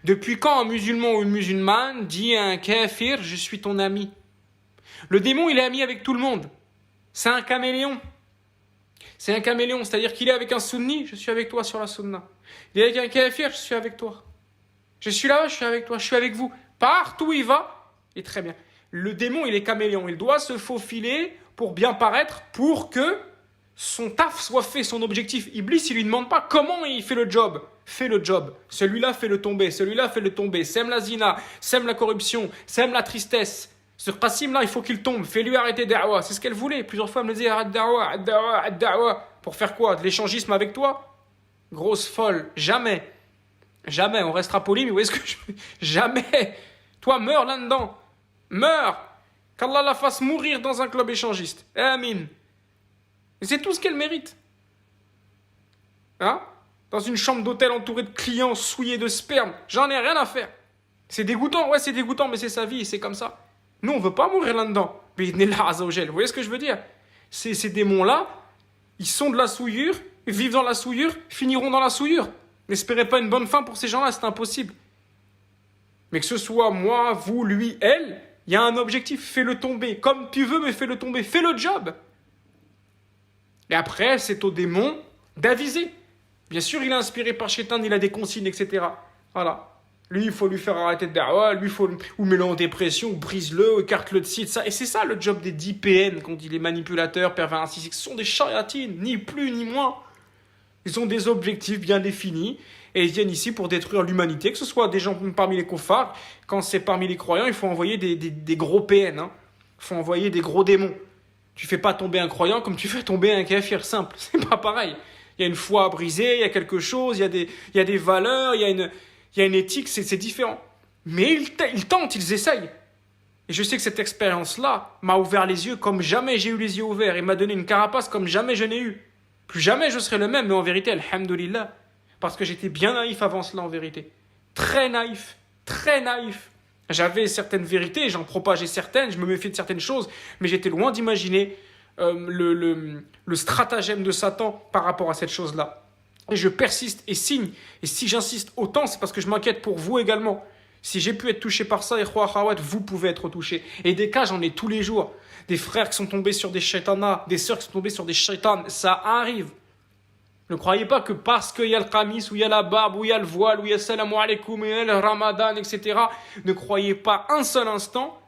Depuis quand un musulman ou une musulmane dit à un kafir, je suis ton ami? Le démon, il est ami avec tout le monde. C'est un caméléon. C'est un caméléon, c'est-à-dire qu'il est avec un sunni, je suis avec toi sur la sunna. Il est avec un kafir, je suis avec toi. Je suis là, je suis avec toi, je suis avec vous. Partout où il va, et très bien. Le démon, il est caméléon. Il doit se faufiler pour bien paraître, pour que son taf soit fait, son objectif. Iblis, il lui demande pas comment il fait le job. Fais le job. Celui-là, fait le tomber. Celui-là, fait le tomber. Sème la zina, sème la corruption, sème la tristesse. Ce Qassim-là, il faut qu'il tombe. Fais-lui arrêter da'wa. C'est ce qu'elle voulait. Plusieurs fois, elle me disait arrête da'wa, arrête da'wa, arrête da'wa. Pour faire quoi? De l'échangisme avec toi? grosse folle, jamais. Jamais, on restera poli, mais où est-ce que je... Jamais. Toi, meurs là-dedans. Meurs. Qu'Allah la fasse mourir dans un club échangiste. Amin. Et c'est tout ce qu'elle mérite. Hein? Dans une chambre d'hôtel entourée de clients souillés de sperme. J'en ai rien à faire. C'est dégoûtant, ouais, c'est dégoûtant, mais c'est sa vie, c'est comme ça. Nous, on veut pas mourir là-dedans. Mais il est là, Azzawajal. Vous voyez ce que je veux dire? Ces démons-là, ils sont de la souillure, ils vivent dans la souillure, finiront dans la souillure. N'espérez pas une bonne fin pour ces gens-là, c'est impossible. Mais que ce soit moi, vous, lui, elle, il y a un objectif, fais-le tomber. Comme tu veux, mais fais-le tomber, fais le job. Et après, c'est au démon d'aviser. Bien sûr, il est inspiré par Shaitan, il a des consignes, etc. Voilà. Lui, il faut lui faire arrêter de da'wah, lui, il faut ou mets-le en dépression, ou brise-le, ou écarte-le de site, ça. Et c'est ça le job des 10 PN, qu'on dit les manipulateurs, pervers narcissiques. Ce sont des chariatines, ni plus ni moins. Ils ont des objectifs bien définis, et ils viennent ici pour détruire l'humanité, que ce soit des gens parmi les koffars, quand c'est parmi les croyants, il faut envoyer des gros PN, hein. Il faut envoyer des gros démons. Tu fais pas tomber un croyant comme tu fais tomber un kafir simple, c'est pas pareil. Il y a une foi à briser, il y a quelque chose, il y a des valeurs, il y a une éthique, c'est différent. Mais ils tentent, ils essayent. Et je sais que cette expérience-là m'a ouvert les yeux comme jamais j'ai eu les yeux ouverts, et m'a donné une carapace comme jamais je n'ai eu. Plus jamais je serai le même, mais en vérité, alhamdoulilah, parce que j'étais bien naïf avant cela en vérité. Très naïf, très naïf. J'avais certaines vérités, j'en propageais certaines, je me méfiais de certaines choses, mais j'étais loin d'imaginer le stratagème de Satan par rapport à cette chose-là. Et je persiste et signe. Et si j'insiste autant, c'est parce que je m'inquiète pour vous également. Si j'ai pu être touché par ça, vous pouvez être touchés. Et des cas, j'en ai tous les jours. Des frères qui sont tombés sur des shaitanas, des sœurs qui sont tombées sur des shaitans. Ça arrive. Ne croyez pas que parce qu'il y a le qamis, ou il y a la barbe, ou il y a le voile, ou il y a salam alaikum, et le ramadan, etc. Ne croyez pas un seul instant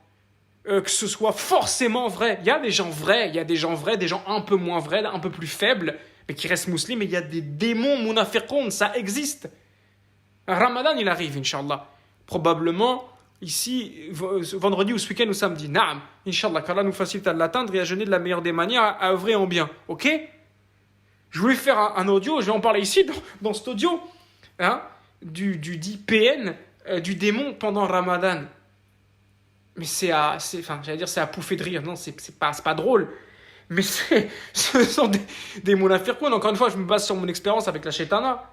que ce soit forcément vrai. Il y a des gens vrais, des gens un peu moins vrais, un peu plus faibles, mais qui restent musulmans, mais il y a des démons munafiqoun, ça existe. Ramadan, il arrive, Inch'Allah. Probablement, ici, vendredi ou ce week-end ou samedi. Naam, Inch'Allah, qu'Allah nous facilite à l'atteindre et à jeûner de la meilleure des manières, à œuvrer en bien. Ok? Je voulais faire un audio, je vais en parler ici, dans cet audio, hein, du dit PN, du démon pendant Ramadan. Mais c'est à pouffer de rire. Non, c'est pas drôle. Mais ce sont des munafiqoun. Encore une fois, je me base sur mon expérience avec la shaitana.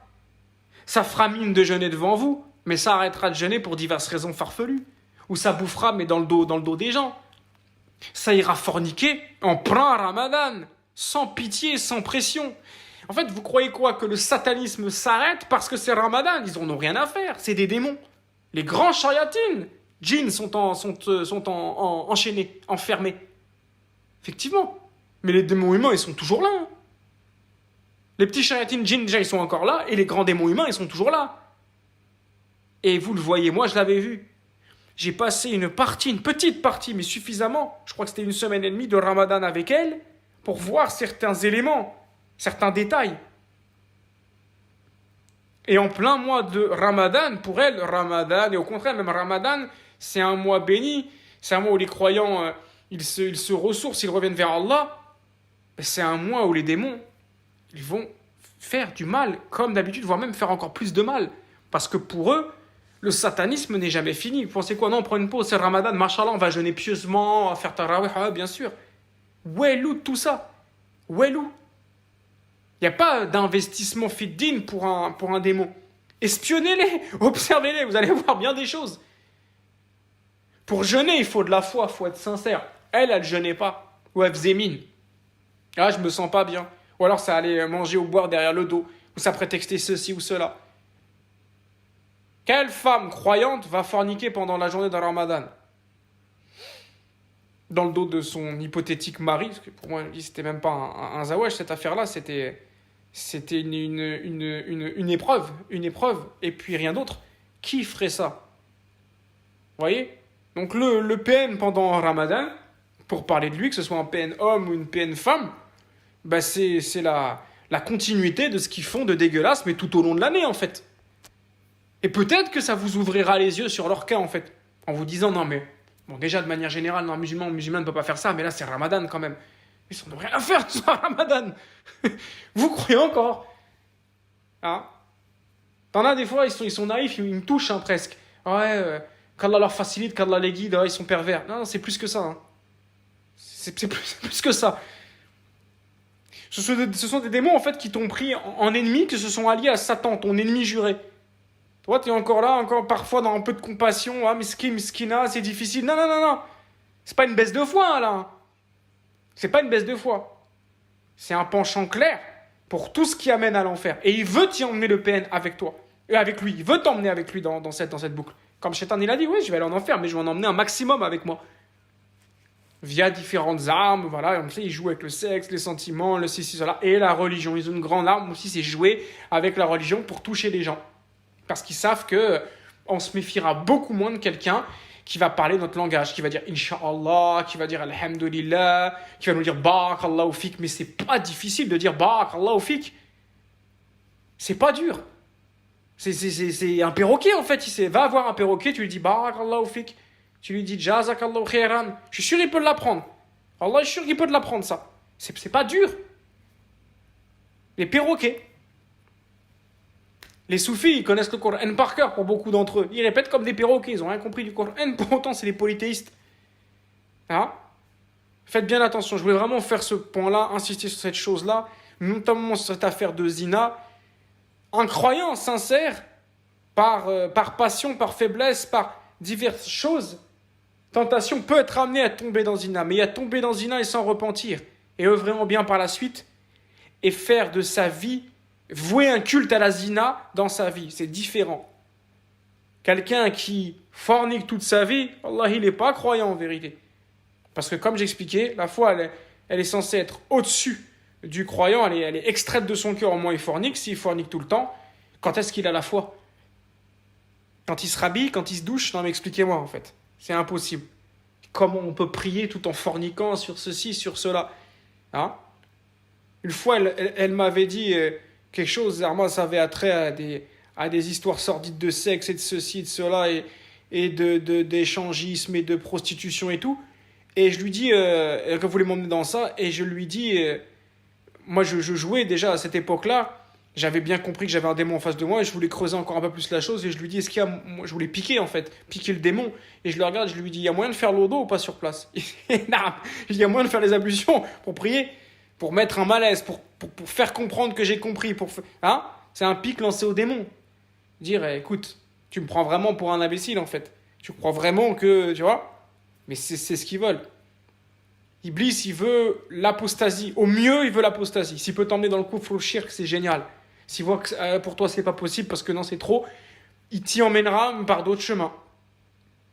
Ça fera mine de jeûner devant vous, mais ça arrêtera de jeûner pour diverses raisons farfelues. Ou ça bouffera, mais dans le dos des gens. Ça ira forniquer en plein Ramadan, sans pitié, sans pression. En fait, vous croyez quoi? Que le satanisme s'arrête parce que c'est Ramadan? Ils en ont rien à faire, c'est des démons. Les grands shayatines, djinns, sont enchaînés, enfermés. Effectivement. Mais les démons humains, ils sont toujours là. Hein. Les petits shayatines djinns, déjà, ils sont encore là, et les grands démons humains, ils sont toujours là. Et vous le voyez, moi, je l'avais vu. J'ai passé une petite partie, mais suffisamment, je crois que c'était 1 semaine et demie de Ramadan avec elle, pour voir certains éléments, certains détails. Et en plein mois de Ramadan, pour elle, Ramadan, et au contraire, même Ramadan, c'est un mois béni, c'est un mois où les croyants, ils se ressourcent, ils reviennent vers Allah. Et c'est un mois où les démons, ils vont faire du mal, comme d'habitude, voire même faire encore plus de mal. Parce que pour eux, le satanisme n'est jamais fini. Vous pensez quoi? Non, on prend une pause, c'est le Ramadan, machallah, on va jeûner pieusement, on va faire tarawih, bien sûr. Où est l'où de tout ça? Où est l'où? Il n'y a pas d'investissement fit-din pour un démon. Espionnez-les, observez-les, vous allez voir bien des choses. Pour jeûner, il faut de la foi, il faut être sincère. Elle ne jeûnait pas. Ou elle faisait mine. Ah, je me sens pas bien. Ou alors ça allait manger ou boire derrière le dos. Ou ça prétextait ceci ou cela. Quelle femme croyante va forniquer pendant la journée de Ramadan? Dans le dos de son hypothétique mari, parce que pour moi, c'était même pas un zawaj, cette affaire-là, c'était une épreuve, et puis rien d'autre. Qui ferait ça? Vous voyez? Donc le PN pendant Ramadan, pour parler de lui, que ce soit un PN homme ou une PN femme, bah c'est la continuité de ce qu'ils font de dégueulasse, mais tout au long de l'année, en fait. Et peut-être que ça vous ouvrira les yeux sur leur cas, en fait, en vous disant, non mais, bon déjà de manière générale, non, un musulman ne peut pas faire ça, mais là c'est Ramadan quand même. Ils n'ont rien à faire, tout ça, Ramadan. Vous croyez encore? Hein? T'en as des fois, ils sont naïfs, ils me touchent hein, presque. Ouais, qu'Allah leur facilite, qu'Allah les guide, ils sont pervers. Non, c'est plus que ça. Hein. C'est plus que ça. Ce sont des démons en fait qui t'ont pris en ennemi, qui se sont alliés à Satan, ton ennemi juré. Toi, tu es encore là, encore parfois dans un peu de compassion. Ah, miskina, c'est difficile. Non, non, non, non. C'est pas une baisse de foi, là. C'est pas une baisse de foi. C'est un penchant clair pour tout ce qui amène à l'enfer. Et il veut t'y emmener le PN avec toi. Et avec lui. Il veut t'emmener avec lui dans cette boucle. Comme Shaitan, il a dit, oui, je vais aller en enfer, mais je vais en emmener un maximum avec moi. Via différentes armes, voilà. Comme ça, il joue avec le sexe, les sentiments, le ceci, cela. Et la religion. Ils ont une grande arme aussi, c'est jouer avec la religion pour toucher les gens. Parce qu'ils savent qu'on se méfiera beaucoup moins de quelqu'un qui va parler notre langage, qui va dire Inch'Allah, qui va dire Alhamdulillah, qui va nous dire Barakallahu fik. Mais c'est pas difficile de dire Barakallahu fik. C'est pas dur. C'est un perroquet en fait. Va voir un perroquet, tu lui dis Barakallahu fik. Tu lui dis Jazakallahu khairan. Je suis sûr qu'il peut l'apprendre. Allah est sûr qu'il peut te l'apprendre ça. C'est pas dur. Les perroquets. Les soufis, ils connaissent le Coran par cœur pour beaucoup d'entre eux. Ils répètent comme des perroquets, ils n'ont rien compris du Coran. Pour autant, c'est des polythéistes. Hein? Faites bien attention, je voulais vraiment faire ce point-là, insister sur cette chose-là, notamment sur cette affaire de zina. Un croyant sincère, par passion, par faiblesse, par diverses choses, tentation peut être amené à tomber dans zina, mais à tomber dans zina et s'en repentir, et œuvrer en bien par la suite, et faire de sa vie vouer un culte à la zina dans sa vie, c'est différent. Quelqu'un qui fornique toute sa vie, Allah, il n'est pas croyant en vérité. Parce que comme j'expliquais, la foi, elle est censée être au-dessus du croyant, elle est extraite de son cœur, au moins il fornique. S'il fornique tout le temps, quand est-ce qu'il a la foi? Quand il se rhabille, quand il se douche? Non mais expliquez-moi en fait, c'est impossible. Comment on peut prier tout en forniquant sur ceci, sur cela? Hein? Une fois, elle m'avait dit... quelque chose, moi, ça avait attrait à des histoires sordides de sexe et de ceci, de cela, et d'échangisme et de prostitution et tout. Et je lui dis, elle voulait m'emmener dans ça, et je lui dis, moi je jouais déjà à cette époque-là, j'avais bien compris que j'avais un démon en face de moi, et je voulais creuser encore un peu plus la chose, et je lui dis, est-ce qu'il y a, moi, je voulais piquer en fait, piquer le démon, et je le regarde, je lui dis, il y a moyen de faire l'odo ou pas sur place? Non, je lui dis, il y a moyen de faire les ablutions pour prier, pour mettre un malaise, pour faire comprendre que j'ai compris, hein? C'est un pic lancé au démon. Dire, écoute, tu me prends vraiment pour un imbécile en fait. Tu crois vraiment que, tu vois? Mais c'est ce qu'ils veulent. Iblis, il veut l'apostasie. Au mieux, il veut l'apostasie. S'il peut t'emmener dans le kufr ou le shirk, c'est génial. S'il voit que pour toi, c'est pas possible parce que non, c'est trop, il t'y emmènera par d'autres chemins.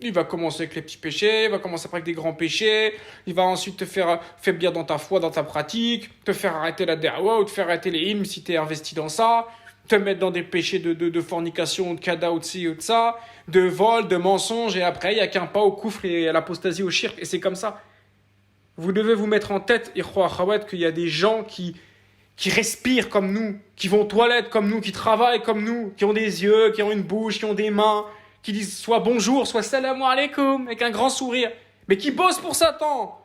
Il va commencer avec les petits péchés, il va commencer avec des grands péchés, il va ensuite te faire faiblir dans ta foi, dans ta pratique, te faire arrêter la da'wa ou te faire arrêter les hymnes si tu es investi dans ça, te mettre dans des péchés de fornication, de kada ou de ci ou de ça, de vol, de mensonge, et après il n'y a qu'un pas au kufr et à l'apostasie, au shirk, et c'est comme ça. Vous devez vous mettre en tête, ikhwa akhawat, qu'il y a des gens qui respirent comme nous, qui vont aux toilettes comme nous, qui travaillent comme nous, qui ont des yeux, qui ont une bouche, qui ont des mains, qui disent soit bonjour, soit salam alaikum, avec un grand sourire, mais qui bossent pour Satan.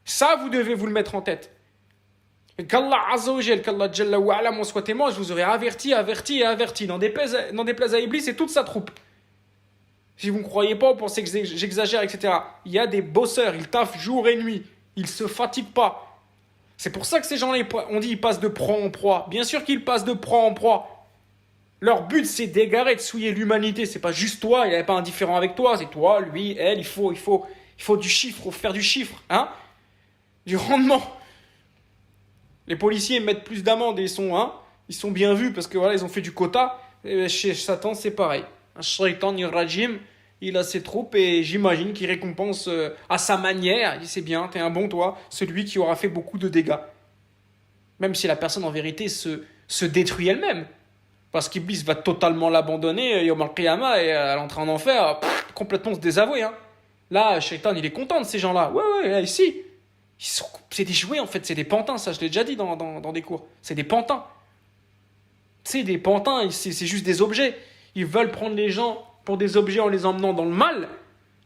Ça, vous devez vous le mettre en tête. Et qu'Allah Azza wa Jal, qu'Allah Jalla wa Ala m'en soit témoin, je vous aurais averti. N'en déplaise à Iblis et toute sa troupe. Si vous ne croyez pas, vous pensez que j'exagère, etc. Il y a des bosseurs, ils taffent jour et nuit, ils ne se fatiguent pas. C'est pour ça que ces gens-là, on dit ils passent de proie en proie. Bien sûr qu'ils passent de proie en proie. Leur but, c'est d'égarer, de souiller l'humanité. C'est pas juste toi, il n'y avait pas un différent avec toi. C'est toi, lui, elle, il faut du chiffre, il faut faire du chiffre, hein, du rendement. Les policiers mettent plus d'amendes et ils sont bien vus parce que voilà, ils ont fait du quota. Et chez Satan, c'est pareil. Un shaitan rajim, il a ses troupes et j'imagine qu'il récompense à sa manière. Il dit c'est bien, t'es un bon toi, celui qui aura fait beaucoup de dégâts. Même si la personne en vérité se détruit elle-même. Parce qu'Iblis va totalement l'abandonner, Yom al-Qiyamah, et elle entre en enfer, complètement se désavouer. Hein. Là, Shaitan, il est content de ces gens-là. Ouais, là, ici. C'est des jouets, en fait, c'est des pantins, ça, je l'ai déjà dit dans des cours. C'est des pantins. C'est des pantins, c'est juste des objets. Ils veulent prendre les gens pour des objets en les emmenant dans le mal,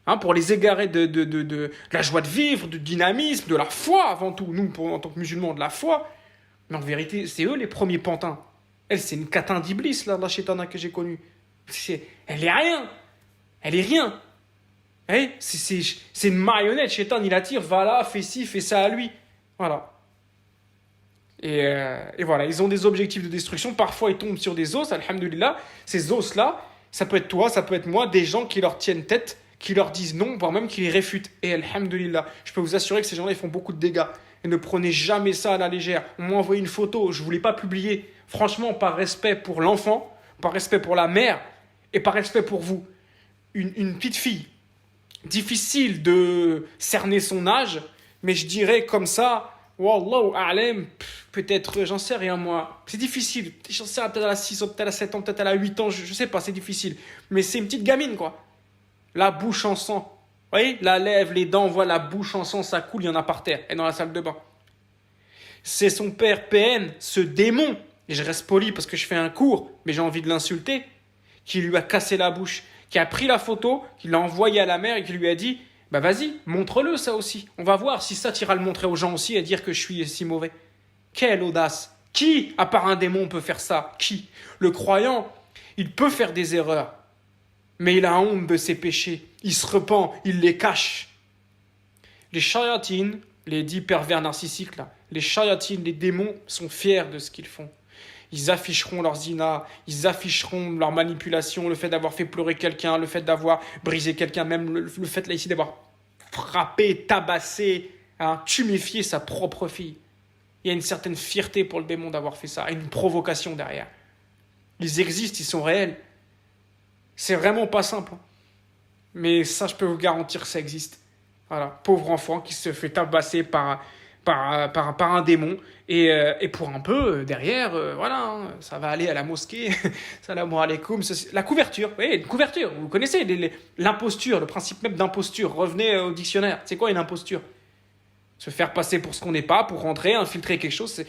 hein, pour les égarer de la joie de vivre, du dynamisme, de la foi, avant tout. Nous, en tant que musulmans, de la foi. Mais en vérité, c'est eux les premiers pantins. Elle, c'est une catin d'iblis, là, la chétana que j'ai connue. Elle est rien. Elle est rien. Hey, c'est une marionnette, chétan, il attire, va là, fais ci, fais ça à lui. Voilà. Et voilà, ils ont des objectifs de destruction. Parfois, ils tombent sur des os, alhamdoulilah. Ces os-là, ça peut être toi, ça peut être moi, des gens qui leur tiennent tête, qui leur disent non, voire même qui les réfutent. Et alhamdoulilah, je peux vous assurer que ces gens-là, ils font beaucoup de dégâts. Et ne prenez jamais ça à la légère. On m'a envoyé une photo, je ne voulais pas publier. Franchement, par respect pour l'enfant, par respect pour la mère et par respect pour vous. Une petite fille, difficile de cerner son âge, mais je dirais comme ça, Wallahu a'lam, peut-être, j'en sais rien moi. C'est difficile, j'en sais rien, peut-être elle a 6 ans, peut-être elle a 7 ans, peut-être elle a 8 ans, je sais pas, c'est difficile. Mais c'est une petite gamine quoi. La bouche en sang. Vous voyez, la lèvre, les dents, on voit la bouche en sang, ça coule, il y en a par terre, et dans la salle de bain. C'est son père PN, ce démon, et je reste poli parce que je fais un cours, mais j'ai envie de l'insulter, qui lui a cassé la bouche, qui a pris la photo, qui l'a envoyée à la mère et qui lui a dit bah vas-y, montre-le ça aussi. On va voir si ça t'iras le montrer aux gens aussi et dire que je suis si mauvais. Quelle audace! Qui, à part un démon, peut faire ça? Qui? Le croyant, il peut faire des erreurs, mais il a honte de ses péchés. Il se repent, il les cache. Les shayatines, les 10 pervers narcissiques là, les shayatines, les démons sont fiers de ce qu'ils font. Ils afficheront leur zina, ils afficheront leur manipulation, le fait d'avoir fait pleurer quelqu'un, le fait d'avoir brisé quelqu'un, même le fait là ici d'avoir frappé, tabassé, tuméfié sa propre fille. Il y a une certaine fierté pour le démon d'avoir fait ça, une provocation derrière. Ils existent, ils sont réels. C'est vraiment pas simple. Mais ça, je peux vous garantir que ça existe. Voilà, pauvre enfant qui se fait tabasser par un démon et pour un peu derrière voilà ça va aller à la mosquée salam alaikum, la couverture, oui, une couverture, vous connaissez l'imposture, le principe même d'imposture, revenez au dictionnaire, c'est quoi une imposture? Se faire passer pour ce qu'on n'est pas, pour rentrer, infiltrer quelque chose,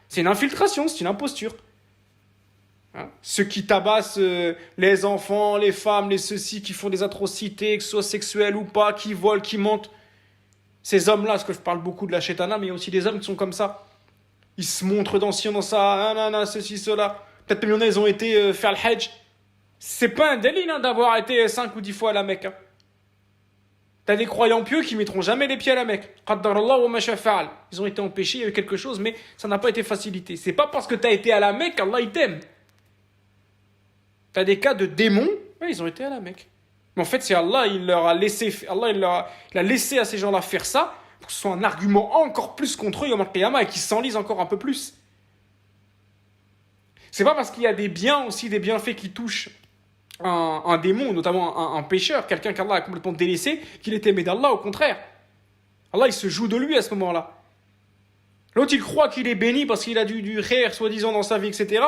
c'est une infiltration, c'est une imposture. Hein, ceux qui tabassent les enfants, les femmes, les ceux-ci qui font des atrocités, que ce soit sexuelles ou pas, qui volent, qui mentent. Ces hommes-là, parce que je parle beaucoup de la chétana, mais il y a aussi des hommes qui sont comme ça. Ils se montrent dans ci, dans ça, ceci, cela. Peut-être même ils ont été faire le hajj. C'est pas un délit d'avoir été 5 ou 10 fois à la Mecque. Hein. T'as des croyants pieux qui mettront jamais les pieds à la Mecque. Ils ont été empêchés, il y a eu quelque chose, mais ça n'a pas été facilité. C'est pas parce que t'as été à la Mecque qu'Allah il t'aime. T'as des cas de démons, ouais, ils ont été à la Mecque. Mais en fait, c'est Allah, il a laissé à ces gens-là faire ça pour que ce soit un argument encore plus contre eux, Yom al-Qiyamah, et qu'ils s'enlisent encore un peu plus. C'est pas parce qu'il y a des biens aussi, des bienfaits qui touchent un démon, notamment un pécheur, quelqu'un qu'Allah a complètement délaissé, qu'il est aimé d'Allah, au contraire. Allah, il se joue de lui à ce moment-là. L'autre, il croit qu'il est béni parce qu'il a du khair, soi-disant, dans sa vie, etc.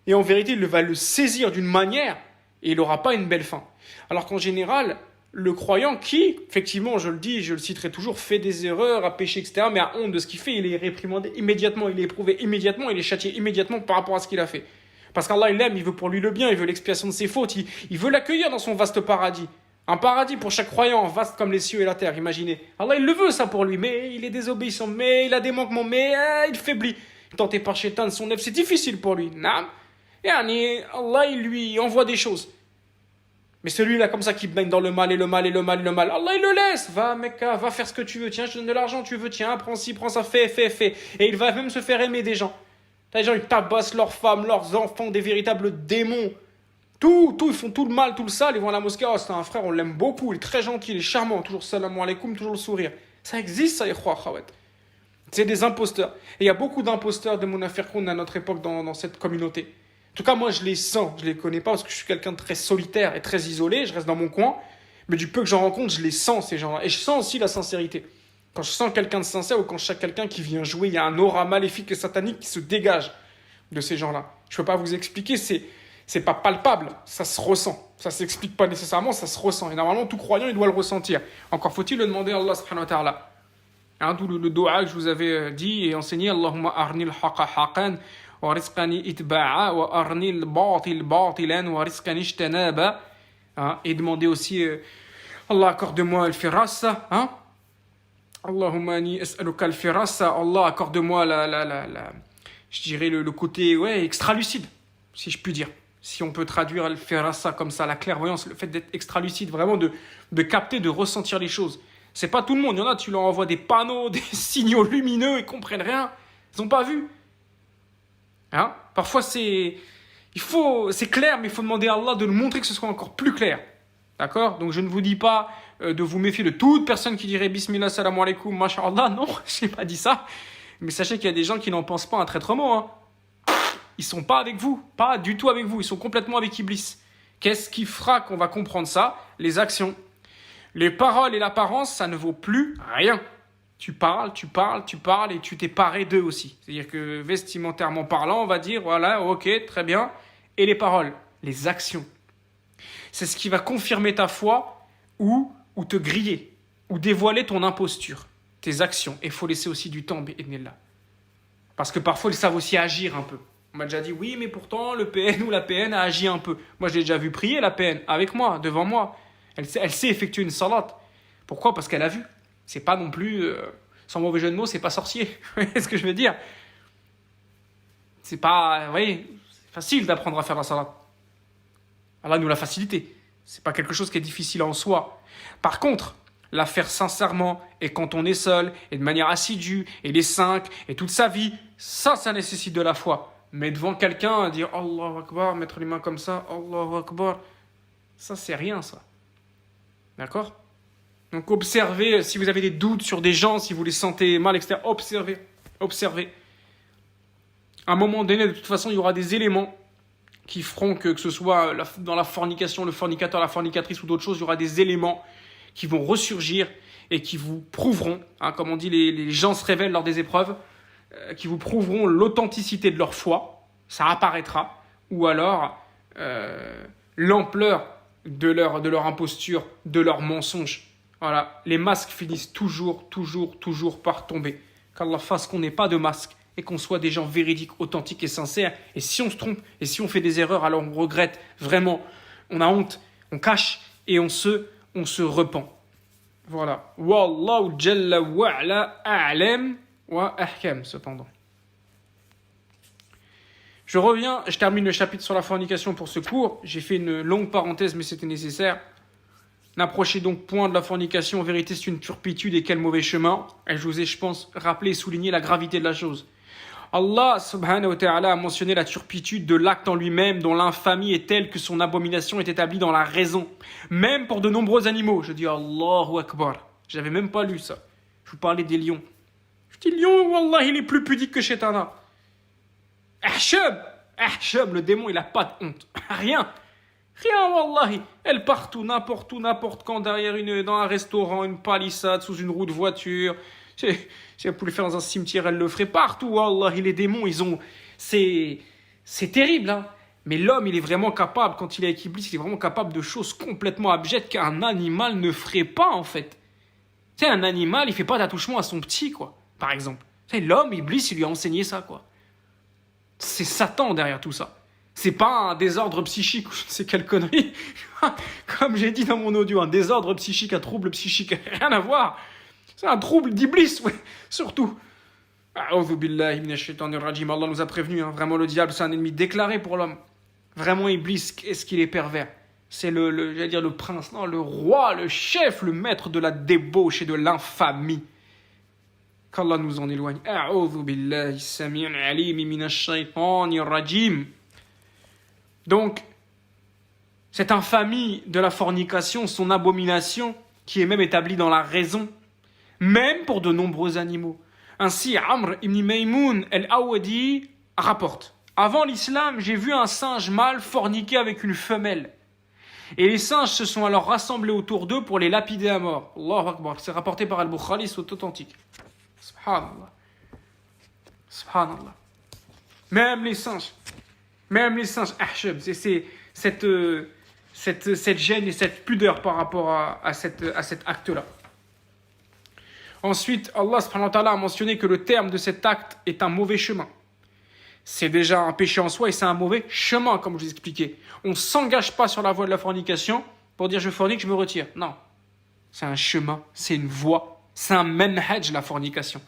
Et en vérité, il va le saisir d'une manière et il n'aura pas une belle fin. Alors qu'en général, le croyant qui, effectivement, je le dis, je le citerai toujours, fait des erreurs, a péché, etc., mais a honte de ce qu'il fait, il est réprimandé immédiatement, il est éprouvé immédiatement, il est châtié immédiatement par rapport à ce qu'il a fait. Parce qu'Allah, il l'aime, il veut pour lui le bien, il veut l'expiation de ses fautes, il veut l'accueillir dans son vaste paradis. Un paradis pour chaque croyant, vaste comme les cieux et la terre, imaginez. Allah, il le veut ça pour lui, mais il est désobéissant, mais il a des manquements, mais il faiblit. Tenté par Shaitan, son œuvre, c'est difficile pour lui. Et Allah, il lui envoie des choses. Mais celui-là, comme ça, qui baigne dans le mal, Allah, il le laisse. Va, Mecca, va faire ce que tu veux. Tiens, je te donne de l'argent, tu veux, tiens, prends ci, prends ça, fais. Et il va même se faire aimer des gens. Les gens, ils tabassent leurs femmes, leurs enfants, des véritables démons. Tout, ils font tout le mal, tout le sale. Ils vont à la mosquée, oh, c'est un frère, on l'aime beaucoup, il est très gentil, il est charmant, toujours salam alaikum, toujours le sourire. Ça existe, ça, khawat. C'est des imposteurs. Et il y a beaucoup d'imposteurs de Munafiqoun à notre époque dans cette communauté. En tout cas, moi, je les sens. Je les connais pas parce que je suis quelqu'un de très solitaire et très isolé. Je reste dans mon coin. Mais du peu que j'en rencontre, je les sens, ces gens-là. Et je sens aussi la sincérité. Quand je sens quelqu'un de sincère ou quand je sens quelqu'un qui vient jouer, il y a un aura maléfique et satanique qui se dégage de ces gens-là. Je peux pas vous expliquer, c'est pas palpable. Ça se ressent. Ça s'explique pas nécessairement, ça se ressent. Et normalement, tout croyant, il doit le ressentir. Encore faut-il le demander à Allah subhanahu wa ta'ala. D'où le doua que je vous avais dit et enseigné. Allahumma arnil haqa haqan. ورزقني اتباعا وارني الباطل باطلا ورزقني اجتنابا et demander aussi Allah accorde-moi al-firasa Allahumma ani as'aluka al-firasa Allah accorde-moi je dirais, le côté extra-lucide, si je puis dire. Si on peut traduire le firasa comme ça, la clairvoyance, le fait d'être extra-lucide, vraiment de capter, de ressentir les choses. C'est pas tout le monde. Il y en a, tu leur envoies des panneaux, des signaux lumineux, ils comprennent rien. Ils n'ont pas vu. Hein? Parfois, c'est clair, mais il faut demander à Allah de nous montrer que ce soit encore plus clair. D'accord? Donc, je ne vous dis pas de vous méfier de toute personne qui dirait Bismillah, salam alaikum, masha'Allah. Non, je n'ai pas dit ça. Mais sachez qu'il y a des gens qui n'en pensent pas un traître mot. Hein. Ils sont pas avec vous, pas du tout avec vous. Ils sont complètement avec Iblis. Qu'est-ce qui fera qu'on va comprendre ça? Les actions. Les paroles et l'apparence, ça ne vaut plus rien. Tu parles et tu t'es paré d'eux aussi. C'est-à-dire que vestimentairement parlant, on va dire, voilà, ok, très bien. Et les paroles, les actions. C'est ce qui va confirmer ta foi ou te griller, ou dévoiler ton imposture, tes actions. Et il faut laisser aussi du temps, bi'idhnillah. Parce que parfois, ils savent aussi agir un peu. On m'a déjà dit, oui, mais pourtant, le PN ou la PN a agi un peu. Moi, je l'ai déjà vu prier, la PN, avec moi, devant moi. Elle sait effectuer une salat. Pourquoi? Parce qu'elle a vu. C'est pas non plus, sans mauvais jeu de mots, c'est pas sorcier. Vous voyez ce que je veux dire? C'est pas, vous voyez, c'est facile d'apprendre à faire la salat. Allah nous l'a facilité. C'est pas quelque chose qui est difficile en soi. Par contre, la faire sincèrement et quand on est seul et de manière assidue et les 5 et toute sa vie, ça nécessite de la foi. Mais devant quelqu'un, dire Allahu Akbar, mettre les mains comme ça, Allahu Akbar, ça c'est rien ça. D'accord? Donc observez, si vous avez des doutes sur des gens, si vous les sentez mal, etc., observez. À un moment donné, de toute façon, il y aura des éléments qui feront que ce soit dans la fornication, le fornicateur, la fornicatrice ou d'autres choses, il y aura des éléments qui vont ressurgir et qui vous prouveront, comme on dit, les gens se révèlent lors des épreuves, qui vous prouveront l'authenticité de leur foi, ça apparaîtra, ou alors l'ampleur de leur imposture, de leur mensonge. Voilà, les masques finissent toujours par tomber. Qu'Allah fasse qu'on n'ait pas de masque et qu'on soit des gens véridiques, authentiques et sincères. Et si on se trompe et si on fait des erreurs, alors on regrette vraiment, on a honte, on cache et on se repent. Voilà. Wallahu jalla wa ala a'lam wa ahkam, cependant. Je termine le chapitre sur la fornication pour ce cours. J'ai fait une longue parenthèse, mais c'était nécessaire. N'approchez donc point de la fornication. En vérité, c'est une turpitude et quel mauvais chemin. Et je vous ai, je pense, rappelé et souligné la gravité de la chose. Allah subhanahu wa ta'ala a mentionné la turpitude de l'acte en lui-même, dont l'infamie est telle que son abomination est établie dans la raison. Même pour de nombreux animaux. Je dis Allahu Akbar. J'avais même pas lu ça. Je vous parlais des lions. Je dis lion, wallah, il est plus pudique que Shaitana. Ahshab, le démon, il a pas de honte. Rien, wallahi. Elle partout, n'importe où, n'importe quand, dans un restaurant, une palissade, sous une roue de voiture. Si elle pouvait le faire dans un cimetière, elle le ferait partout, wallahi. Les démons, c'est terrible, hein. Mais l'homme, il est vraiment capable, quand il est avec Iblis, il est vraiment capable de choses complètement abjectes qu'un animal ne ferait pas, en fait. Tu sais, un animal, il fait pas d'attouchement à son petit, quoi, par exemple. Tu sais, l'homme, Iblis, il lui a enseigné ça, quoi. C'est Satan derrière tout ça. C'est pas un désordre psychique ou je ne sais quelle connerie. Comme j'ai dit dans mon audio, un désordre psychique, un trouble psychique, rien à voir. C'est un trouble d'Iblis, ouais, surtout. A'udhu billahi minash shaitanir rajim. Allah nous a prévenu, hein. Vraiment le diable, c'est un ennemi déclaré pour l'homme. Vraiment Iblis, est-ce qu'il est pervers? C'est j'allais dire le prince, non, le roi, le chef, le maître de la débauche et de l'infamie. Qu'Allah nous en éloigne. A'udhu billahi sami'un alim minash shaitanir rajim. Donc, cette infamie de la fornication, son abomination, qui est même établie dans la raison, même pour de nombreux animaux. Ainsi, Amr ibn Maymoun al-Awadi rapporte: avant l'islam, j'ai vu un singe mâle forniquer avec une femelle. Et les singes se sont alors rassemblés autour d'eux pour les lapider à mort. Allahu Akbar. C'est rapporté par Al-Bukhari, c'est authentique. Subhanallah. Même les singes, ahshab, c'est cette gêne et cette pudeur par rapport à cet acte-là. Ensuite, Allah subhanahu wa ta'ala a mentionné que le terme de cet acte est un mauvais chemin. C'est déjà un péché en soi et c'est un mauvais chemin, comme je vous expliquais. On ne s'engage pas sur la voie de la fornication pour dire je fornique, je me retire. Non. C'est un chemin, c'est une voie, c'est un manhaj, la fornication.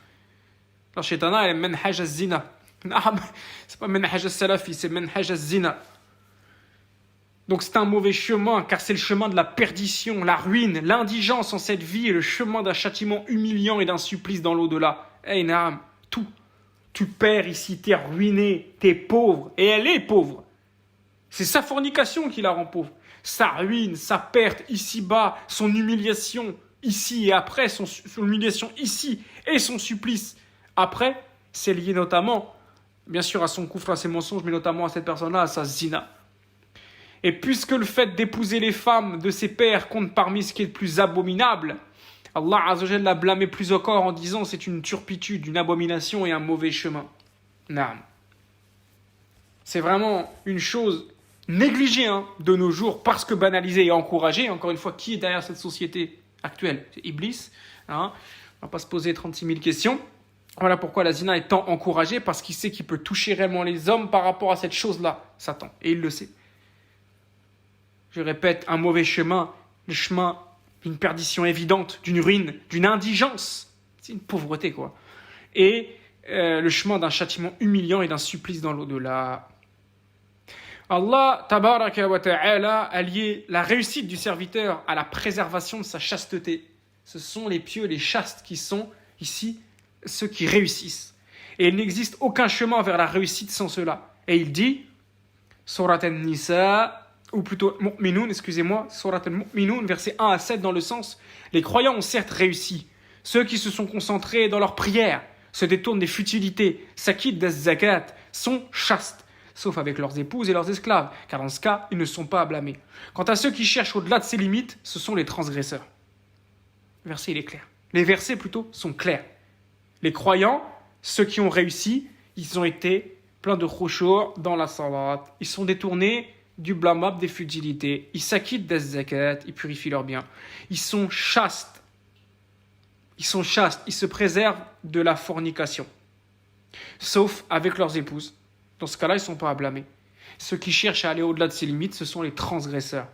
La shaitana, elle est manhaj az-zina. C'est pas manhaj al-salafi, c'est manhaj al-zina. Donc c'est un mauvais chemin, car c'est le chemin de la perdition, la ruine, l'indigence en cette vie et le chemin d'un châtiment humiliant et d'un supplice dans l'au-delà. Naam, tout. Tu perds ici, t'es ruiné, t'es pauvre, et elle est pauvre. C'est sa fornication qui la rend pauvre. Sa ruine, sa perte ici-bas, son humiliation ici et après, son humiliation ici et son supplice après, c'est lié notamment, bien sûr, à son coufre, à ses mensonges, mais notamment à cette personne-là, à sa zina. Et puisque le fait d'épouser les femmes de ses pères compte parmi ce qui est le plus abominable, Allah Azza wa Jalla l'a blâmé plus encore en disant c'est une turpitude, une abomination et un mauvais chemin. Naam. C'est vraiment une chose négligée de nos jours parce que banalisée et encouragée. Encore une fois, qui est derrière cette société actuelle? C'est Iblis. On ne va pas se poser 36 000 questions. Voilà pourquoi la zina est tant encouragée, parce qu'il sait qu'il peut toucher réellement les hommes par rapport à cette chose-là, Satan. Et il le sait. Je répète, un mauvais chemin, le chemin d'une perdition évidente, d'une ruine, d'une indigence. C'est une pauvreté, quoi. Et le chemin d'un châtiment humiliant et d'un supplice dans l'au-delà. Allah, tabaraka wa ta'ala, a lié la réussite du serviteur à la préservation de sa chasteté. Ce sont les pieux, les chastes qui sont ici ceux qui réussissent. Et il n'existe aucun chemin vers la réussite sans cela. Et il dit, Surat An-Nisa, ou plutôt Mu'minun, Surat Al-Mu'minun, versets 1 à 7, dans le sens, les croyants ont certes réussi. Ceux qui se sont concentrés dans leur prière, se détournent des futilités, s'acquittent des zakat, sont chastes, sauf avec leurs épouses et leurs esclaves, car dans ce cas, ils ne sont pas à blâmer. Quant à ceux qui cherchent au-delà de ces limites, ce sont les transgresseurs. Le verset, il est clair. Les versets, plutôt, sont clairs. Les croyants, ceux qui ont réussi, ils ont été pleins de khushu' dans la salat. Ils sont détournés du blâmable des futilités. Ils s'acquittent des zakat, ils purifient leurs biens. Ils sont chastes. Ils se préservent de la fornication. Sauf avec leurs épouses. Dans ce cas-là, ils ne sont pas à blâmer. Ceux qui cherchent à aller au-delà de ces limites, ce sont les transgresseurs.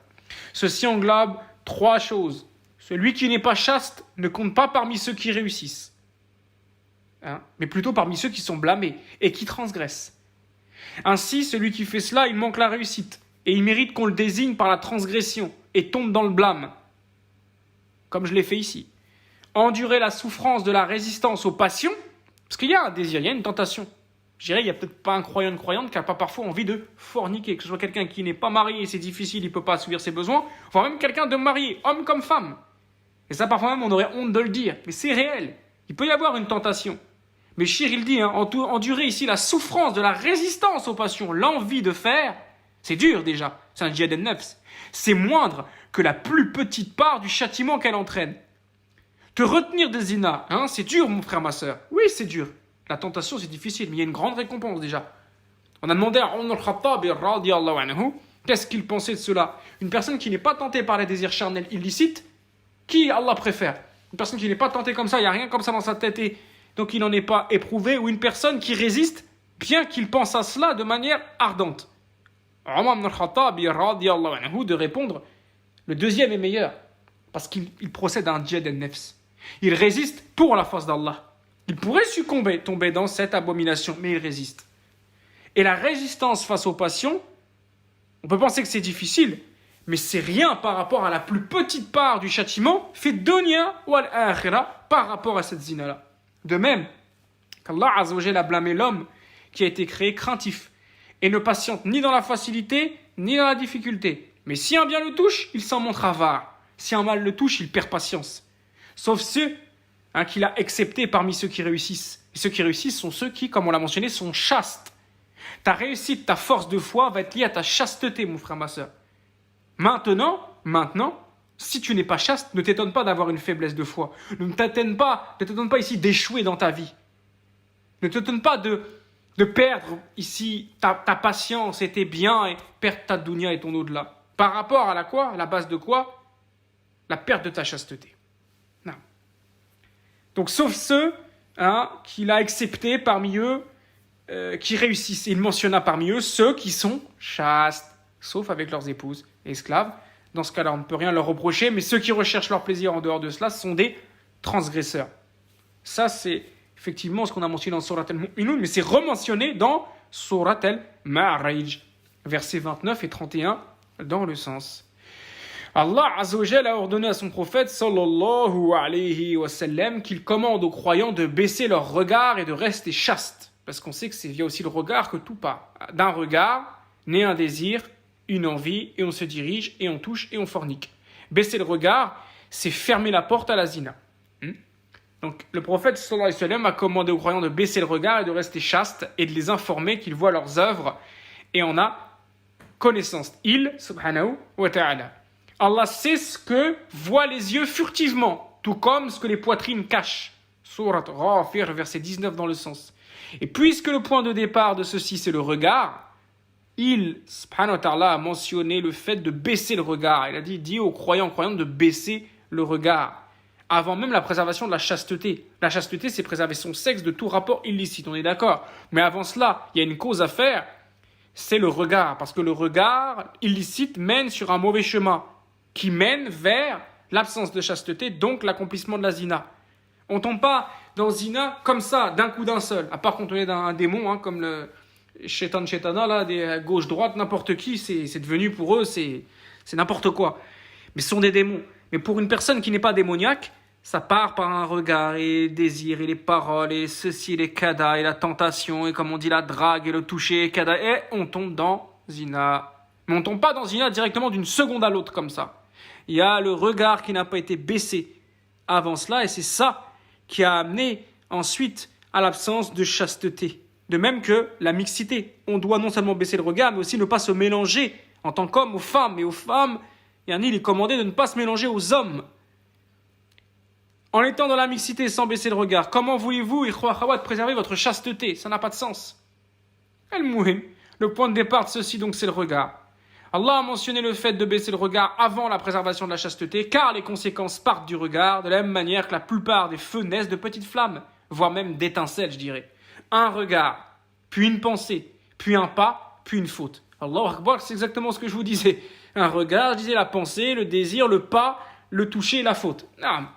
Ceci englobe 3 choses. Celui qui n'est pas chaste ne compte pas parmi ceux qui réussissent. Mais plutôt parmi ceux qui sont blâmés et qui transgressent. Ainsi, celui qui fait cela, il manque la réussite et il mérite qu'on le désigne par la transgression et tombe dans le blâme, comme je l'ai fait ici. Endurer la souffrance de la résistance aux passions, parce qu'il y a un désir, il y a une tentation. Je dirais, il n'y a peut-être pas un croyant, une croyante qui n'a pas parfois envie de forniquer, que ce soit quelqu'un qui n'est pas marié et c'est difficile, il ne peut pas assouvir ses besoins, voire même quelqu'un de marié, homme comme femme. Et ça, parfois même, on aurait honte de le dire, mais c'est réel. Il peut y avoir une tentation. Mais Shir, il dit, endurer ici la souffrance de la résistance aux passions, l'envie de faire, c'est dur déjà, c'est un djihad al-nafs. C'est moindre que la plus petite part du châtiment qu'elle entraîne. Te retenir des zina, c'est dur, mon frère, ma soeur. Oui, c'est dur. La tentation, c'est difficile, mais il y a une grande récompense déjà. On a demandé à Omar al-Khattab, radiyallahu anhu, qu'est-ce qu'il pensait de cela. Une personne qui n'est pas tentée par les désirs charnels illicites, qui Allah préfère? Une personne qui n'est pas tentée comme ça, il n'y a rien comme ça dans sa tête et donc il n'en est pas éprouvé, ou une personne qui résiste bien qu'il pense à cela de manière ardente. Omar ibn al-Khattab, radiyallahu anhu, de répondre, le deuxième est meilleur, parce qu'il procède à un djihad al-nafs. Il résiste pour la force d'Allah. Il pourrait succomber, tomber dans cette abomination, mais il résiste. Et la résistance face aux passions, on peut penser que c'est difficile, mais c'est rien par rapport à la plus petite part du châtiment, fait dunya wal akhirah, par rapport à cette zina-là. De même qu'Allah Azza wa Jalla a blâmé l'homme qui a été créé craintif et ne patiente ni dans la facilité ni dans la difficulté. Mais si un bien le touche, il s'en montre avare. Si un mal le touche, il perd patience. Sauf ceux qu'il a acceptés parmi ceux qui réussissent. Et ceux qui réussissent sont ceux qui, comme on l'a mentionné, sont chastes. Ta réussite, ta force de foi va être liée à ta chasteté, mon frère, ma soeur. Maintenant, si tu n'es pas chaste, ne t'étonne pas d'avoir une faiblesse de foi. Ne t'étonne pas ici d'échouer dans ta vie. Ne t'étonne pas de perdre ici ta patience et tes biens et perdre ta dunya et ton au-delà. Par rapport à la base de quoi? La perte de ta chasteté. Non. Donc, sauf ceux qu'il a acceptés parmi eux, qui réussissent. Il mentionna parmi eux ceux qui sont chastes, sauf avec leurs épouses et esclaves. Dans ce cas-là, on ne peut rien leur reprocher, mais ceux qui recherchent leur plaisir en dehors de cela sont des transgresseurs. Ça, c'est effectivement ce qu'on a mentionné dans Surat al-Mu'minun, mais c'est rementionné dans Surat al-Ma'arij, versets 29 et 31, dans le sens. Allah Azza wa Jalla a ordonné à son prophète sallallahu alayhi wa sallam qu'il commande aux croyants de baisser leur regard et de rester chastes. Parce qu'on sait que c'est via aussi le regard que tout part. D'un regard naît un désir, une envie, et on se dirige, et on touche, et on fornique. Baisser le regard, c'est fermer la porte à la zina. Donc le prophète sallallahu alayhi wa sallam a commandé aux croyants de baisser le regard et de rester chastes, et de les informer qu'ils voient leurs œuvres, et en a connaissance. Il, subhanahu wa ta'ala. Allah sait ce que voient les yeux furtivement, tout comme ce que les poitrines cachent. Surat Ghafir, verset 19 dans le sens. Et puisque le point de départ de ceci, c'est le regard, il, subhanahu wa ta'ala, a mentionné le fait de baisser le regard. Il a dit aux croyants de baisser le regard, avant même la préservation de la chasteté. La chasteté, c'est préserver son sexe de tout rapport illicite, on est d'accord. Mais avant cela, il y a une cause à faire, c'est le regard. Parce que le regard illicite mène sur un mauvais chemin, qui mène vers l'absence de chasteté, donc l'accomplissement de la zina. On ne tombe pas dans zina comme ça, d'un coup d'un seul. À part quand on est dans un démon, comme le Shetana, là, des gauche-droite, n'importe qui, c'est devenu pour eux, c'est n'importe quoi. Mais ce sont des démons. Mais pour une personne qui n'est pas démoniaque, ça part par un regard, et les désirs, et les paroles, et ceci, les kada, et la tentation, et comme on dit, la drague, et le toucher, et kada, et on tombe dans zina. Mais on ne tombe pas dans zina directement d'une seconde à l'autre comme ça. Il y a le regard qui n'a pas été baissé avant cela, et c'est ça qui a amené ensuite à l'absence de chasteté. De même que la mixité. On doit non seulement baisser le regard, mais aussi ne pas se mélanger en tant qu'homme aux femmes. Et aux femmes, il est commandé de ne pas se mélanger aux hommes. En étant dans la mixité sans baisser le regard, comment voulez-vous, ikhwa akhawat, préserver votre chasteté? Ça n'a pas de sens. Le point de départ de ceci, donc, c'est le regard. Allah a mentionné le fait de baisser le regard avant la préservation de la chasteté, car les conséquences partent du regard, de la même manière que la plupart des feux naissent de petites flammes, voire même d'étincelles, je dirais. Un regard, puis une pensée, puis un pas, puis une faute. Allahu Akbar, c'est exactement ce que je vous disais. Un regard, je disais la pensée, le désir, le pas, le toucher et la faute. Non.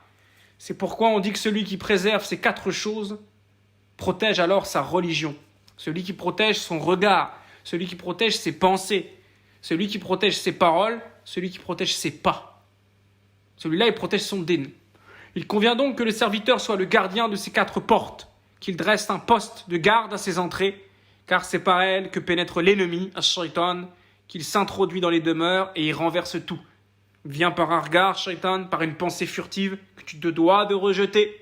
C'est pourquoi on dit que celui qui préserve ces 4 choses protège alors sa religion. Celui qui protège son regard, celui qui protège ses pensées, celui qui protège ses paroles, celui qui protège ses pas. Celui-là, il protège son din. Il convient donc que le serviteur soit le gardien de ces 4 portes, qu'il dresse un poste de garde à ses entrées, car c'est par elles que pénètre l'ennemi, ash-shaytan, qu'il s'introduit dans les demeures et y renverse tout. Vient par un regard, shaytan, par une pensée furtive que tu te dois de rejeter.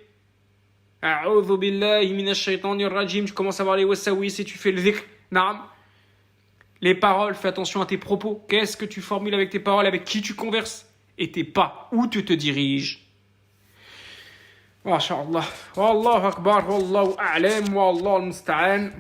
A'udhu billahi minash shaytanir rajim. Tu commences à voir les wasawi si tu fais le dhikr. Naam. Les paroles, fais attention à tes propos. Qu'est-ce que tu formules avec tes paroles, avec qui tu converses, et tes pas, où tu te diriges. MashaAllah. Wallahu akbar, wallahu a'lam, wallahu al-musta'an.